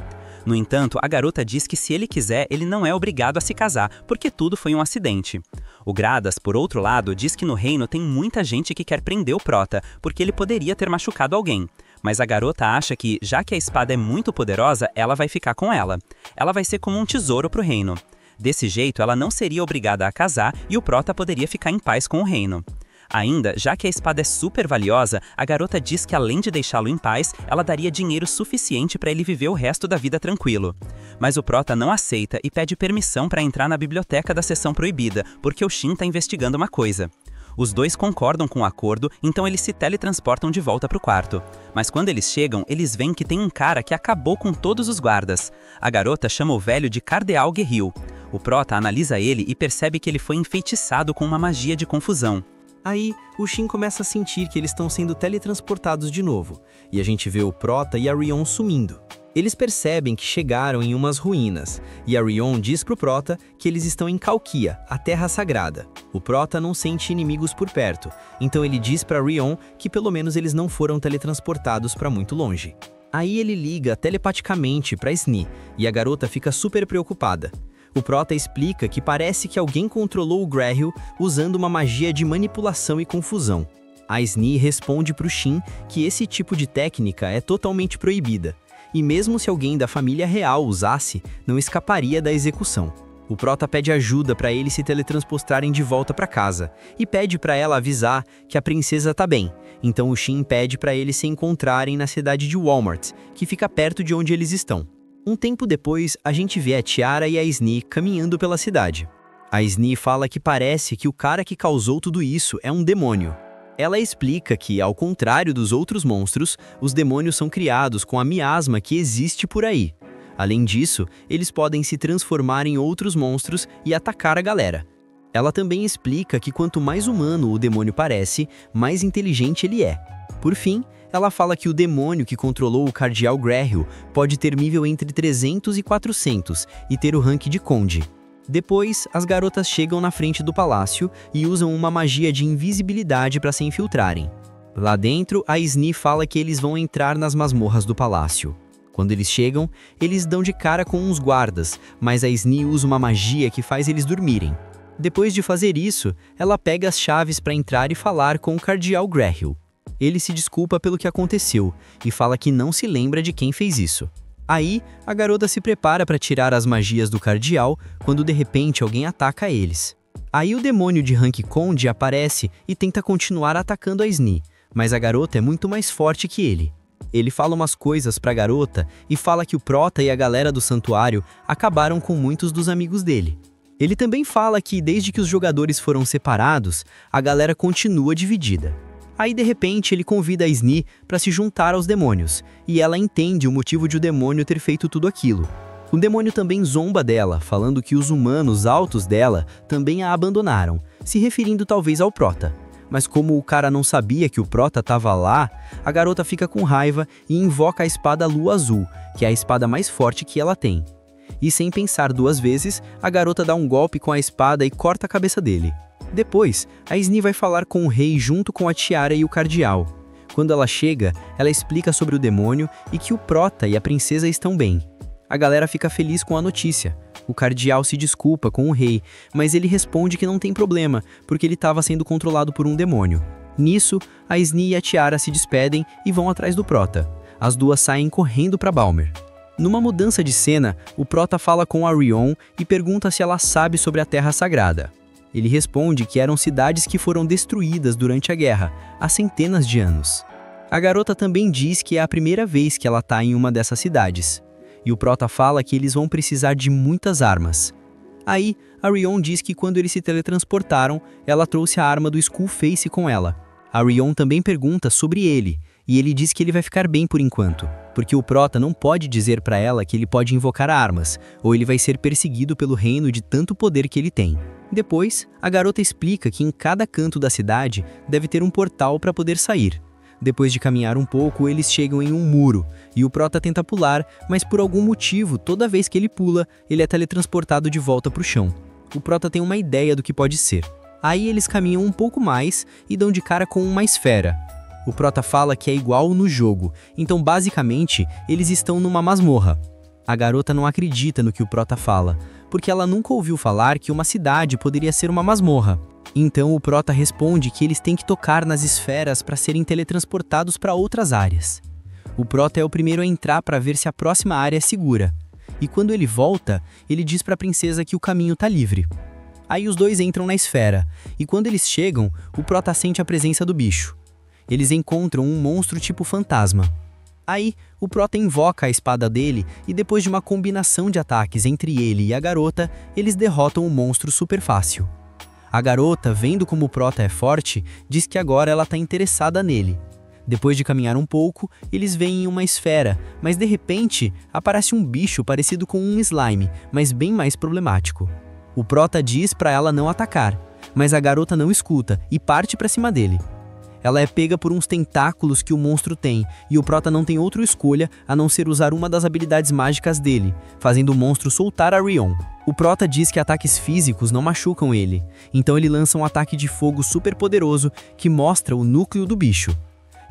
No entanto, a garota diz que se ele quiser, ele não é obrigado a se casar, porque tudo foi um acidente. O Gradas, por outro lado, diz que no reino tem muita gente que quer prender o Prota, porque ele poderia ter machucado alguém. Mas a garota acha que, já que a espada é muito poderosa, ela vai ficar com ela. Ela vai ser como um tesouro pro reino. Desse jeito, ela não seria obrigada a casar e o Prota poderia ficar em paz com o reino. Ainda, já que a espada é super valiosa, a garota diz que além de deixá-lo em paz, ela daria dinheiro suficiente para ele viver o resto da vida tranquilo. Mas o Prota não aceita e pede permissão para entrar na biblioteca da seção proibida, porque o Shin está investigando uma coisa. Os dois concordam com o acordo, então eles se teletransportam de volta para o quarto. Mas quando eles chegam, eles veem que tem um cara que acabou com todos os guardas. A garota chama o velho de Cardeal Guerril. O Prota analisa ele e percebe que ele foi enfeitiçado com uma magia de confusão. Aí, o Shin começa a sentir que eles estão sendo teletransportados de novo, e a gente vê o Prota e a Rion sumindo. Eles percebem que chegaram em umas ruínas, e a Rion diz pro Prota que eles estão em Calquia, a Terra Sagrada. O Prota não sente inimigos por perto, então ele diz pra Rion que pelo menos eles não foram teletransportados para muito longe. Aí ele liga telepaticamente pra Sni, e a garota fica super preocupada. O Prota explica que parece que alguém controlou o Grahil usando uma magia de manipulação e confusão. A Sni responde pro Shin que esse tipo de técnica é totalmente proibida, e mesmo se alguém da família real usasse, não escaparia da execução. O Prota pede ajuda para eles se teletransportarem de volta para casa, e pede para ela avisar que a princesa tá bem, então o Shin pede para eles se encontrarem na cidade de Walmart, que fica perto de onde eles estão. Um tempo depois, a gente vê a Tiara e a Sni caminhando pela cidade. A Sni fala que parece que o cara que causou tudo isso é um demônio. Ela explica que, ao contrário dos outros monstros, os demônios são criados com a miasma que existe por aí. Além disso, eles podem se transformar em outros monstros e atacar a galera. Ela também explica que quanto mais humano o demônio parece, mais inteligente ele é. Por fim, ela fala que o demônio que controlou o Cardeal Grahil pode ter nível entre 300 e 400 e ter o rank de Conde. Depois, as garotas chegam na frente do palácio e usam uma magia de invisibilidade para se infiltrarem. Lá dentro, a Sni fala que eles vão entrar nas masmorras do palácio. Quando eles chegam, eles dão de cara com uns guardas, mas a Sni usa uma magia que faz eles dormirem. Depois de fazer isso, ela pega as chaves para entrar e falar com o Cardeal Grahil. Ele se desculpa pelo que aconteceu e fala que não se lembra de quem fez isso. Aí, a garota se prepara para tirar as magias do Cardeal quando de repente alguém ataca eles. Aí o demônio de rank Conde aparece e tenta continuar atacando a Sni, mas a garota é muito mais forte que ele. Ele fala umas coisas pra garota e fala que o Prota e a galera do santuário acabaram com muitos dos amigos dele. Ele também fala que desde que os jogadores foram separados, a galera continua dividida. Aí, de repente, ele convida a Sni para se juntar aos demônios, e ela entende o motivo de o demônio ter feito tudo aquilo. O demônio também zomba dela, falando que os humanos altos dela também a abandonaram, se referindo talvez ao Prota. Mas como o cara não sabia que o Prota estava lá, a garota fica com raiva e invoca a espada Lua Azul, que é a espada mais forte que ela tem. E sem pensar duas vezes, a garota dá um golpe com a espada e corta a cabeça dele. Depois, a Sni vai falar com o rei junto com a Tiara e o cardeal. Quando ela chega, ela explica sobre o demônio e que o Prota e a princesa estão bem. A galera fica feliz com a notícia. O cardeal se desculpa com o rei, mas ele responde que não tem problema, porque ele estava sendo controlado por um demônio. Nisso, a Sni e a Tiara se despedem e vão atrás do Prota. As duas saem correndo para Balmer. Numa mudança de cena, o Prota fala com a Rion e pergunta se ela sabe sobre a Terra Sagrada. Ele responde que eram cidades que foram destruídas durante a guerra, há centenas de anos. A garota também diz que é a primeira vez que ela está em uma dessas cidades. E o Prota fala que eles vão precisar de muitas armas. Aí, a Rion diz que quando eles se teletransportaram, ela trouxe a arma do Skullface com ela. A Rion também pergunta sobre ele, e ele diz que ele vai ficar bem por enquanto, porque o Prota não pode dizer para ela que ele pode invocar armas, ou ele vai ser perseguido pelo reino de tanto poder que ele tem. Depois, a garota explica que em cada canto da cidade deve ter um portal para poder sair. Depois de caminhar um pouco, eles chegam em um muro, e o Prota tenta pular, mas por algum motivo, toda vez que ele pula, ele é teletransportado de volta para o chão. O Prota tem uma ideia do que pode ser. Aí eles caminham um pouco mais e dão de cara com uma esfera. O Prota fala que é igual no jogo, então basicamente eles estão numa masmorra. A garota não acredita no que o Prota fala, porque ela nunca ouviu falar que uma cidade poderia ser uma masmorra. Então o Prota responde que eles têm que tocar nas esferas para serem teletransportados para outras áreas. O Prota é o primeiro a entrar para ver se a próxima área é segura. E quando ele volta, ele diz para a princesa que o caminho tá livre. Aí os dois entram na esfera, e quando eles chegam, o Prota sente a presença do bicho. Eles encontram um monstro tipo fantasma. Aí, o Prota invoca a espada dele e depois de uma combinação de ataques entre ele e a garota, eles derrotam o monstro super fácil. A garota, vendo como o Prota é forte, diz que agora ela está interessada nele. Depois de caminhar um pouco, eles veem uma esfera, mas de repente aparece um bicho parecido com um slime, mas bem mais problemático. O Prota diz para ela não atacar, mas a garota não escuta e parte para cima dele. Ela é pega por uns tentáculos que o monstro tem, e o Prota não tem outra escolha a não ser usar uma das habilidades mágicas dele, fazendo o monstro soltar a Rion. O Prota diz que ataques físicos não machucam ele, então ele lança um ataque de fogo super poderoso que mostra o núcleo do bicho.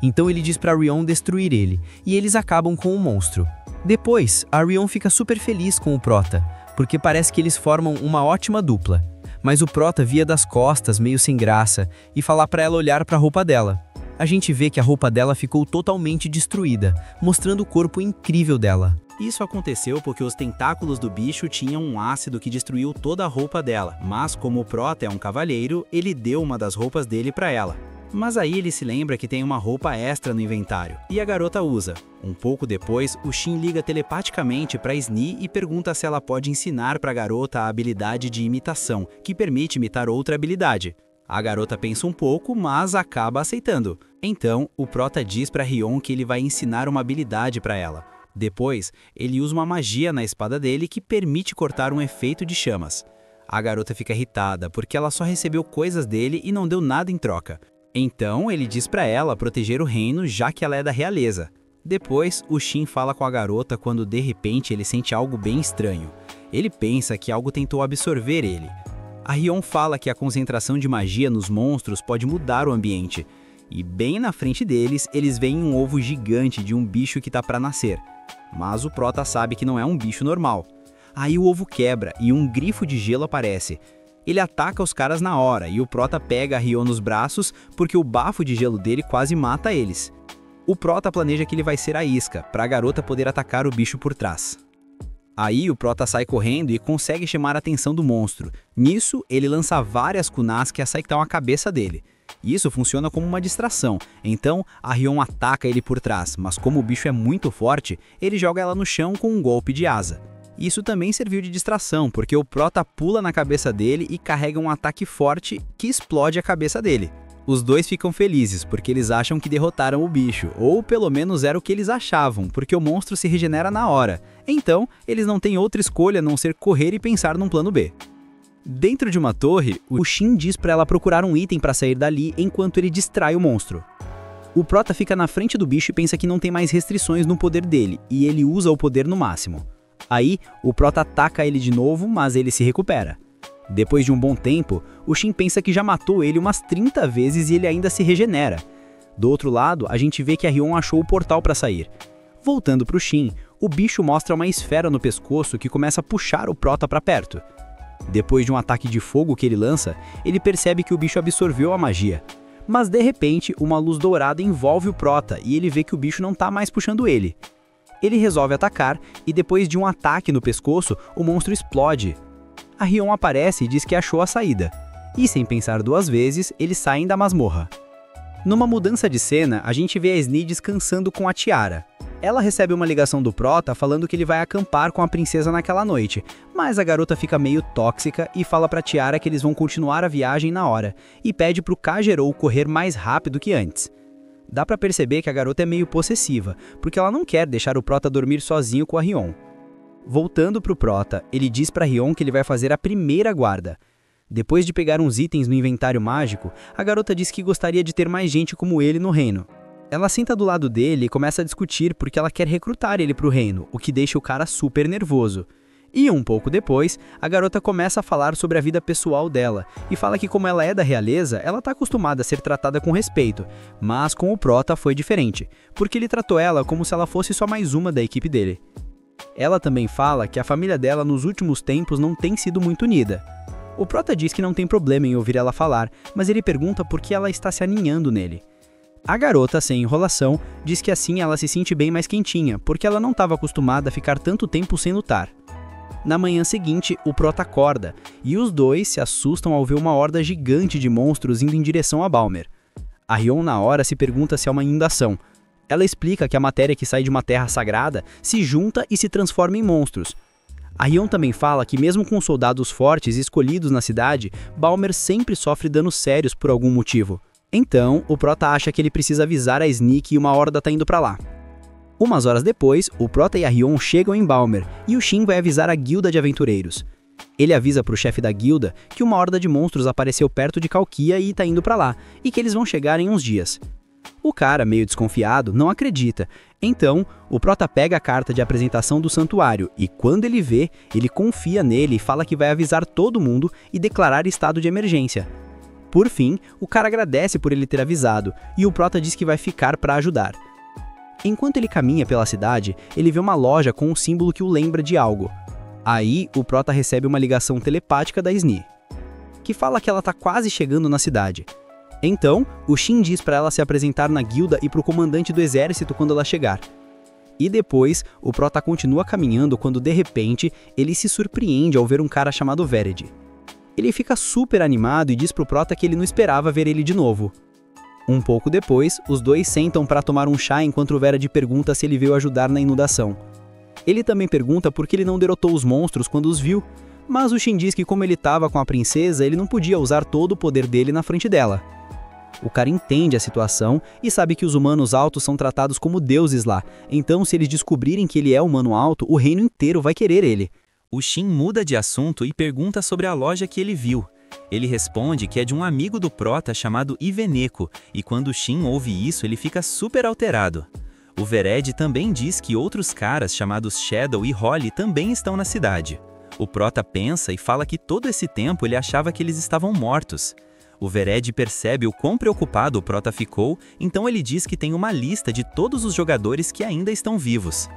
Então ele diz para Rion destruir ele, e eles acabam com o monstro. Depois, a Rion fica super feliz com o Prota, porque parece que eles formam uma ótima dupla. Mas o Prota via das costas, meio sem graça, e falar para ela olhar para a roupa dela. A gente vê que a roupa dela ficou totalmente destruída, mostrando o corpo incrível dela. Isso aconteceu porque os tentáculos do bicho tinham um ácido que destruiu toda a roupa dela, mas como o Prota é um cavalheiro, ele deu uma das roupas dele para ela. Mas aí ele se lembra que tem uma roupa extra no inventário, e a garota usa. Um pouco depois, o Shin liga telepaticamente para Sni e pergunta se ela pode ensinar para a garota a habilidade de imitação, que permite imitar outra habilidade. A garota pensa um pouco, mas acaba aceitando. Então, o Prota diz para Rion que ele vai ensinar uma habilidade para ela. Depois, ele usa uma magia na espada dele que permite cortar um efeito de chamas. A garota fica irritada porque ela só recebeu coisas dele e não deu nada em troca. Então, ele diz para ela proteger o reino já que ela é da realeza. Depois, o Shin fala com a garota quando de repente ele sente algo bem estranho. Ele pensa que algo tentou absorver ele. A Rion fala que a concentração de magia nos monstros pode mudar o ambiente. E bem na frente deles, eles veem um ovo gigante de um bicho que tá para nascer. Mas o Prota sabe que não é um bicho normal. Aí o ovo quebra e um grifo de gelo aparece. Ele ataca os caras na hora e o Prota pega a Rion nos braços porque o bafo de gelo dele quase mata eles. O Prota planeja que ele vai ser a isca, para a garota poder atacar o bicho por trás. Aí o Prota sai correndo e consegue chamar a atenção do monstro. Nisso, ele lança várias kunás que acertam a cabeça dele. Isso funciona como uma distração, então a Rion ataca ele por trás, mas como o bicho é muito forte, ele joga ela no chão com um golpe de asa. Isso também serviu de distração, porque o Prota pula na cabeça dele e carrega um ataque forte que explode a cabeça dele. Os dois ficam felizes, porque eles acham que derrotaram o bicho, ou pelo menos era o que eles achavam, porque o monstro se regenera na hora. Então, eles não têm outra escolha a não ser correr e pensar num plano B. Dentro de uma torre, o Shin diz para ela procurar um item para sair dali enquanto ele distrai o monstro. O Prota fica na frente do bicho e pensa que não tem mais restrições no poder dele, e ele usa o poder no máximo. Aí, o Prota ataca ele de novo, mas ele se recupera. Depois de um bom tempo, o Shin pensa que já matou ele umas 30 vezes e ele ainda se regenera. Do outro lado, a gente vê que a Rion achou o portal para sair. Voltando pro Shin, o bicho mostra uma esfera no pescoço que começa a puxar o Prota para perto. Depois de um ataque de fogo que ele lança, ele percebe que o bicho absorveu a magia. Mas de repente, uma luz dourada envolve o Prota e ele vê que o bicho não tá mais puxando ele. Ele resolve atacar e depois de um ataque no pescoço, o monstro explode. A Rion aparece e diz que achou a saída. E sem pensar duas vezes, eles saem da masmorra. Numa mudança de cena, a gente vê a Sni descansando com a Tiara. Ela recebe uma ligação do Prota falando que ele vai acampar com a princesa naquela noite, mas a garota fica meio tóxica e fala pra Tiara que eles vão continuar a viagem na hora, e pede pro Kagerou correr mais rápido que antes. Dá pra perceber que a garota é meio possessiva, porque ela não quer deixar o Prota dormir sozinho com a Rion. Voltando pro Prota, ele diz pra Rion que ele vai fazer a primeira guarda. Depois de pegar uns itens no inventário mágico, a garota diz que gostaria de ter mais gente como ele no reino. Ela senta do lado dele e começa a discutir porque ela quer recrutar ele pro reino, o que deixa o cara super nervoso. E um pouco depois, a garota começa a falar sobre a vida pessoal dela, e fala que como ela é da realeza, ela tá acostumada a ser tratada com respeito, mas com o Prota foi diferente, porque ele tratou ela como se ela fosse só mais uma da equipe dele. Ela também fala que a família dela nos últimos tempos não tem sido muito unida. O Prota diz que não tem problema em ouvir ela falar, mas ele pergunta por que ela está se aninhando nele. A garota, sem enrolação, diz que assim ela se sente bem mais quentinha, porque ela não estava acostumada a ficar tanto tempo sem lutar. Na manhã seguinte, o Prota acorda, e os dois se assustam ao ver uma horda gigante de monstros indo em direção a Balmer. A Rion na hora se pergunta se é uma inundação. Ela explica que a matéria que sai de uma terra sagrada se junta e se transforma em monstros. A Rion também fala que mesmo com soldados fortes escolhidos na cidade, Balmer sempre sofre danos sérios por algum motivo. Então, o Prota acha que ele precisa avisar a Sni que uma horda tá indo pra lá. Umas horas depois, o Prota e a Rion chegam em Balmer, e o Shin vai avisar a guilda de aventureiros. Ele avisa pro chefe da guilda que uma horda de monstros apareceu perto de Calquia e tá indo pra lá, e que eles vão chegar em uns dias. O cara, meio desconfiado, não acredita. Então, o Prota pega a carta de apresentação do santuário, e quando ele vê, ele confia nele e fala que vai avisar todo mundo e declarar estado de emergência. Por fim, o cara agradece por ele ter avisado, e o Prota diz que vai ficar para ajudar. Enquanto ele caminha pela cidade, ele vê uma loja com um símbolo que o lembra de algo. Aí, o Prota recebe uma ligação telepática da Sni, que fala que ela tá quase chegando na cidade. Então, o Shin diz para ela se apresentar na guilda e pro comandante do exército quando ela chegar. E depois, o Prota continua caminhando quando, de repente, ele se surpreende ao ver um cara chamado Vered. Ele fica super animado e diz pro Prota que ele não esperava ver ele de novo. Um pouco depois, os dois sentam para tomar um chá enquanto o Vered pergunta se ele veio ajudar na inundação. Ele também pergunta por que ele não derrotou os monstros quando os viu, mas o Shin diz que como ele estava com a princesa, ele não podia usar todo o poder dele na frente dela. O cara entende a situação e sabe que os humanos altos são tratados como deuses lá, então se eles descobrirem que ele é humano alto, o reino inteiro vai querer ele. O Shin muda de assunto e pergunta sobre a loja que ele viu. Ele responde que é de um amigo do Prota chamado Iveneco, e quando o Shin ouve isso, ele fica super alterado. O Vered também diz que outros caras chamados Shadow e Holly também estão na cidade. O Prota pensa e fala que todo esse tempo ele achava que eles estavam mortos. O Vered percebe o quão preocupado o Prota ficou, então ele diz que tem uma lista de todos os jogadores que ainda estão vivos.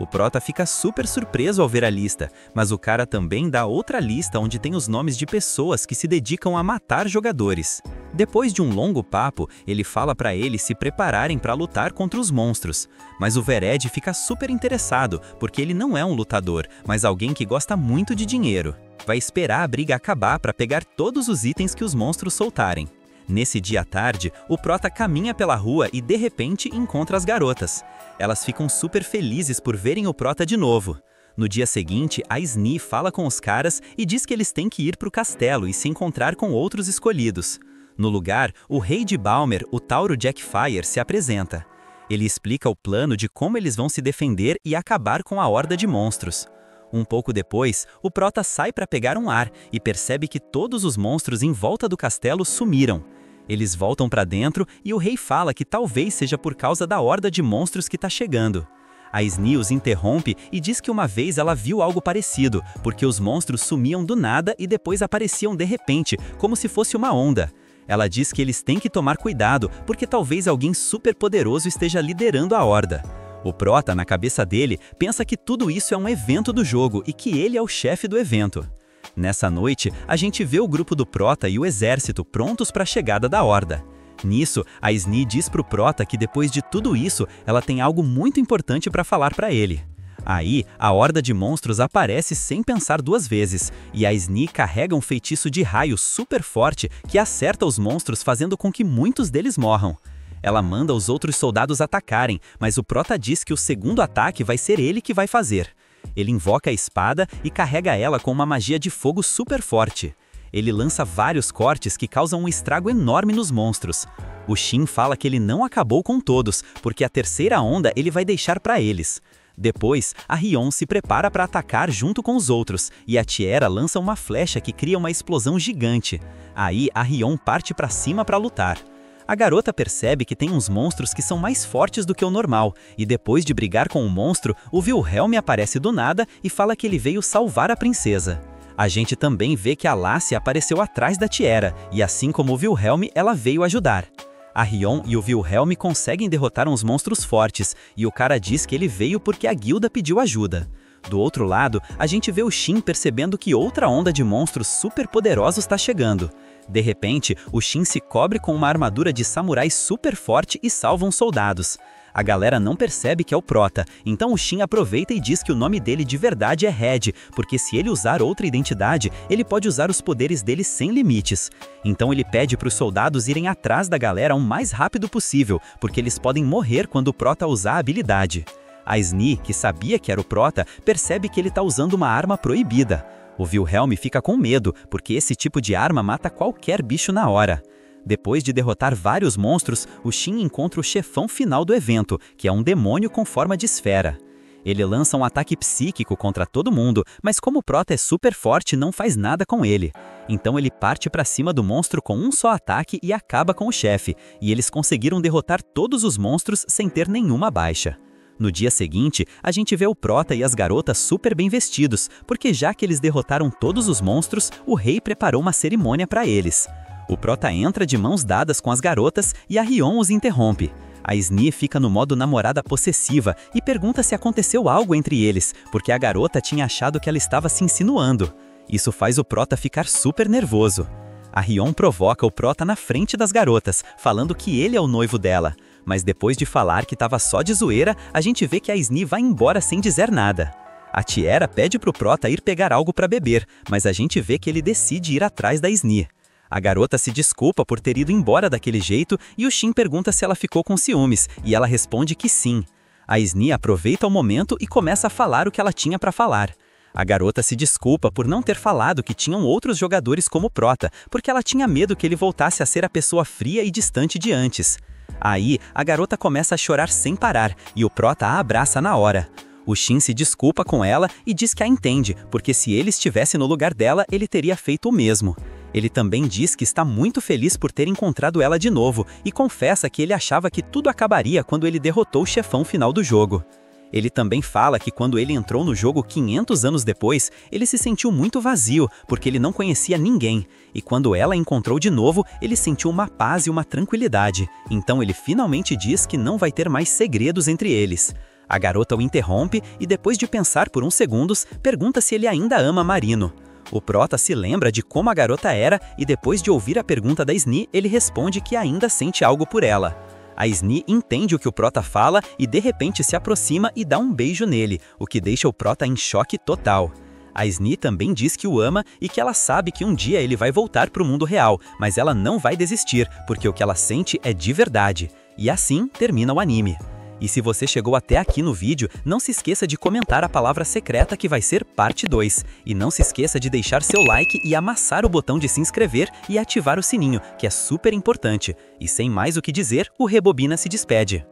O Prota fica super surpreso ao ver a lista, mas o cara também dá outra lista onde tem os nomes de pessoas que se dedicam a matar jogadores. Depois de um longo papo, ele fala para eles se prepararem para lutar contra os monstros. Mas o Vered fica super interessado, porque ele não é um lutador, mas alguém que gosta muito de dinheiro. Vai esperar a briga acabar para pegar todos os itens que os monstros soltarem. Nesse dia à tarde, o Prota caminha pela rua e de repente encontra as garotas. Elas ficam super felizes por verem o Prota de novo. No dia seguinte, a Sni fala com os caras e diz que eles têm que ir para o castelo e se encontrar com outros escolhidos. No lugar, o rei de Balmer, o Tauro Jackfire, se apresenta. Ele explica o plano de como eles vão se defender e acabar com a horda de monstros. Um pouco depois, o Prota sai para pegar um ar e percebe que todos os monstros em volta do castelo sumiram. Eles voltam para dentro e o rei fala que talvez seja por causa da horda de monstros que está chegando. A Sni os interrompe e diz que uma vez ela viu algo parecido, porque os monstros sumiam do nada e depois apareciam de repente, como se fosse uma onda. Ela diz que eles têm que tomar cuidado, porque talvez alguém super poderoso esteja liderando a horda. O Prota, na cabeça dele, pensa que tudo isso é um evento do jogo e que ele é o chefe do evento. Nessa noite, a gente vê o grupo do Prota e o exército prontos para a chegada da horda. Nisso, a Sni diz pro Prota que depois de tudo isso, ela tem algo muito importante para falar para ele. Aí, a horda de monstros aparece sem pensar duas vezes, e a Sni carrega um feitiço de raio super forte que acerta os monstros, fazendo com que muitos deles morram. Ela manda os outros soldados atacarem, mas o Prota diz que o segundo ataque vai ser ele que vai fazer. Ele invoca a espada e carrega ela com uma magia de fogo super forte. Ele lança vários cortes que causam um estrago enorme nos monstros. O Shin fala que ele não acabou com todos, porque a terceira onda ele vai deixar para eles. Depois, a Rion se prepara para atacar junto com os outros, e a Tiera lança uma flecha que cria uma explosão gigante. Aí, a Rion parte para cima para lutar. A garota percebe que tem uns monstros que são mais fortes do que o normal, e depois de brigar com o monstro, o Wilhelm aparece do nada e fala que ele veio salvar a princesa. A gente também vê que a Lassie apareceu atrás da Tiera, e assim como o Wilhelm, ela veio ajudar. A Rion e o Wilhelm conseguem derrotar uns monstros fortes, e o cara diz que ele veio porque a guilda pediu ajuda. Do outro lado, a gente vê o Shin percebendo que outra onda de monstros super poderosos está chegando. De repente, o Shin se cobre com uma armadura de samurai super forte e salva uns soldados. A galera não percebe que é o Prota, então o Shin aproveita e diz que o nome dele de verdade é Red, porque se ele usar outra identidade, ele pode usar os poderes dele sem limites. Então ele pede para os soldados irem atrás da galera o mais rápido possível, porque eles podem morrer quando o Prota usar a habilidade. A Sni, que sabia que era o Prota, percebe que ele está usando uma arma proibida. O Wilhelm fica com medo, porque esse tipo de arma mata qualquer bicho na hora. Depois de derrotar vários monstros, o Shin encontra o chefão final do evento, que é um demônio com forma de esfera. Ele lança um ataque psíquico contra todo mundo, mas como o Prota é super forte, não faz nada com ele. Então ele parte para cima do monstro com um só ataque e acaba com o chefe, e eles conseguiram derrotar todos os monstros sem ter nenhuma baixa. No dia seguinte, a gente vê o Prota e as garotas super bem vestidos, porque já que eles derrotaram todos os monstros, o rei preparou uma cerimônia para eles. O Prota entra de mãos dadas com as garotas e a Rion os interrompe. A Sni fica no modo namorada possessiva e pergunta se aconteceu algo entre eles, porque a garota tinha achado que ela estava se insinuando. Isso faz o Prota ficar super nervoso. A Rion provoca o Prota na frente das garotas, falando que ele é o noivo dela. Mas depois de falar que estava só de zoeira, a gente vê que a Sni vai embora sem dizer nada. A Tiera pede pro Prota ir pegar algo para beber, mas a gente vê que ele decide ir atrás da Sni. A garota se desculpa por ter ido embora daquele jeito e o Shin pergunta se ela ficou com ciúmes, e ela responde que sim. A Sni aproveita o momento e começa a falar o que ela tinha para falar. A garota se desculpa por não ter falado que tinham outros jogadores como Prota, porque ela tinha medo que ele voltasse a ser a pessoa fria e distante de antes. Aí, a garota começa a chorar sem parar, e o Prota a abraça na hora. O Shin se desculpa com ela e diz que a entende, porque se ele estivesse no lugar dela, ele teria feito o mesmo. Ele também diz que está muito feliz por ter encontrado ela de novo, e confessa que ele achava que tudo acabaria quando ele derrotou o chefão final do jogo. Ele também fala que quando ele entrou no jogo 500 anos depois, ele se sentiu muito vazio, porque ele não conhecia ninguém. E quando ela encontrou de novo, ele sentiu uma paz e uma tranquilidade. Então ele finalmente diz que não vai ter mais segredos entre eles. A garota o interrompe e depois de pensar por uns segundos, pergunta se ele ainda ama Marino. O Prota se lembra de como a garota era e depois de ouvir a pergunta da Sni, ele responde que ainda sente algo por ela. A Sni entende o que o Prota fala e de repente se aproxima e dá um beijo nele, o que deixa o Prota em choque total. A Sni também diz que o ama e que ela sabe que um dia ele vai voltar para o mundo real, mas ela não vai desistir, porque o que ela sente é de verdade. E assim termina o anime. E se você chegou até aqui no vídeo, não se esqueça de comentar a palavra secreta que vai ser parte 2. E não se esqueça de deixar seu like e amassar o botão de se inscrever e ativar o sininho, que é super importante. E sem mais o que dizer, o Rebobina se despede.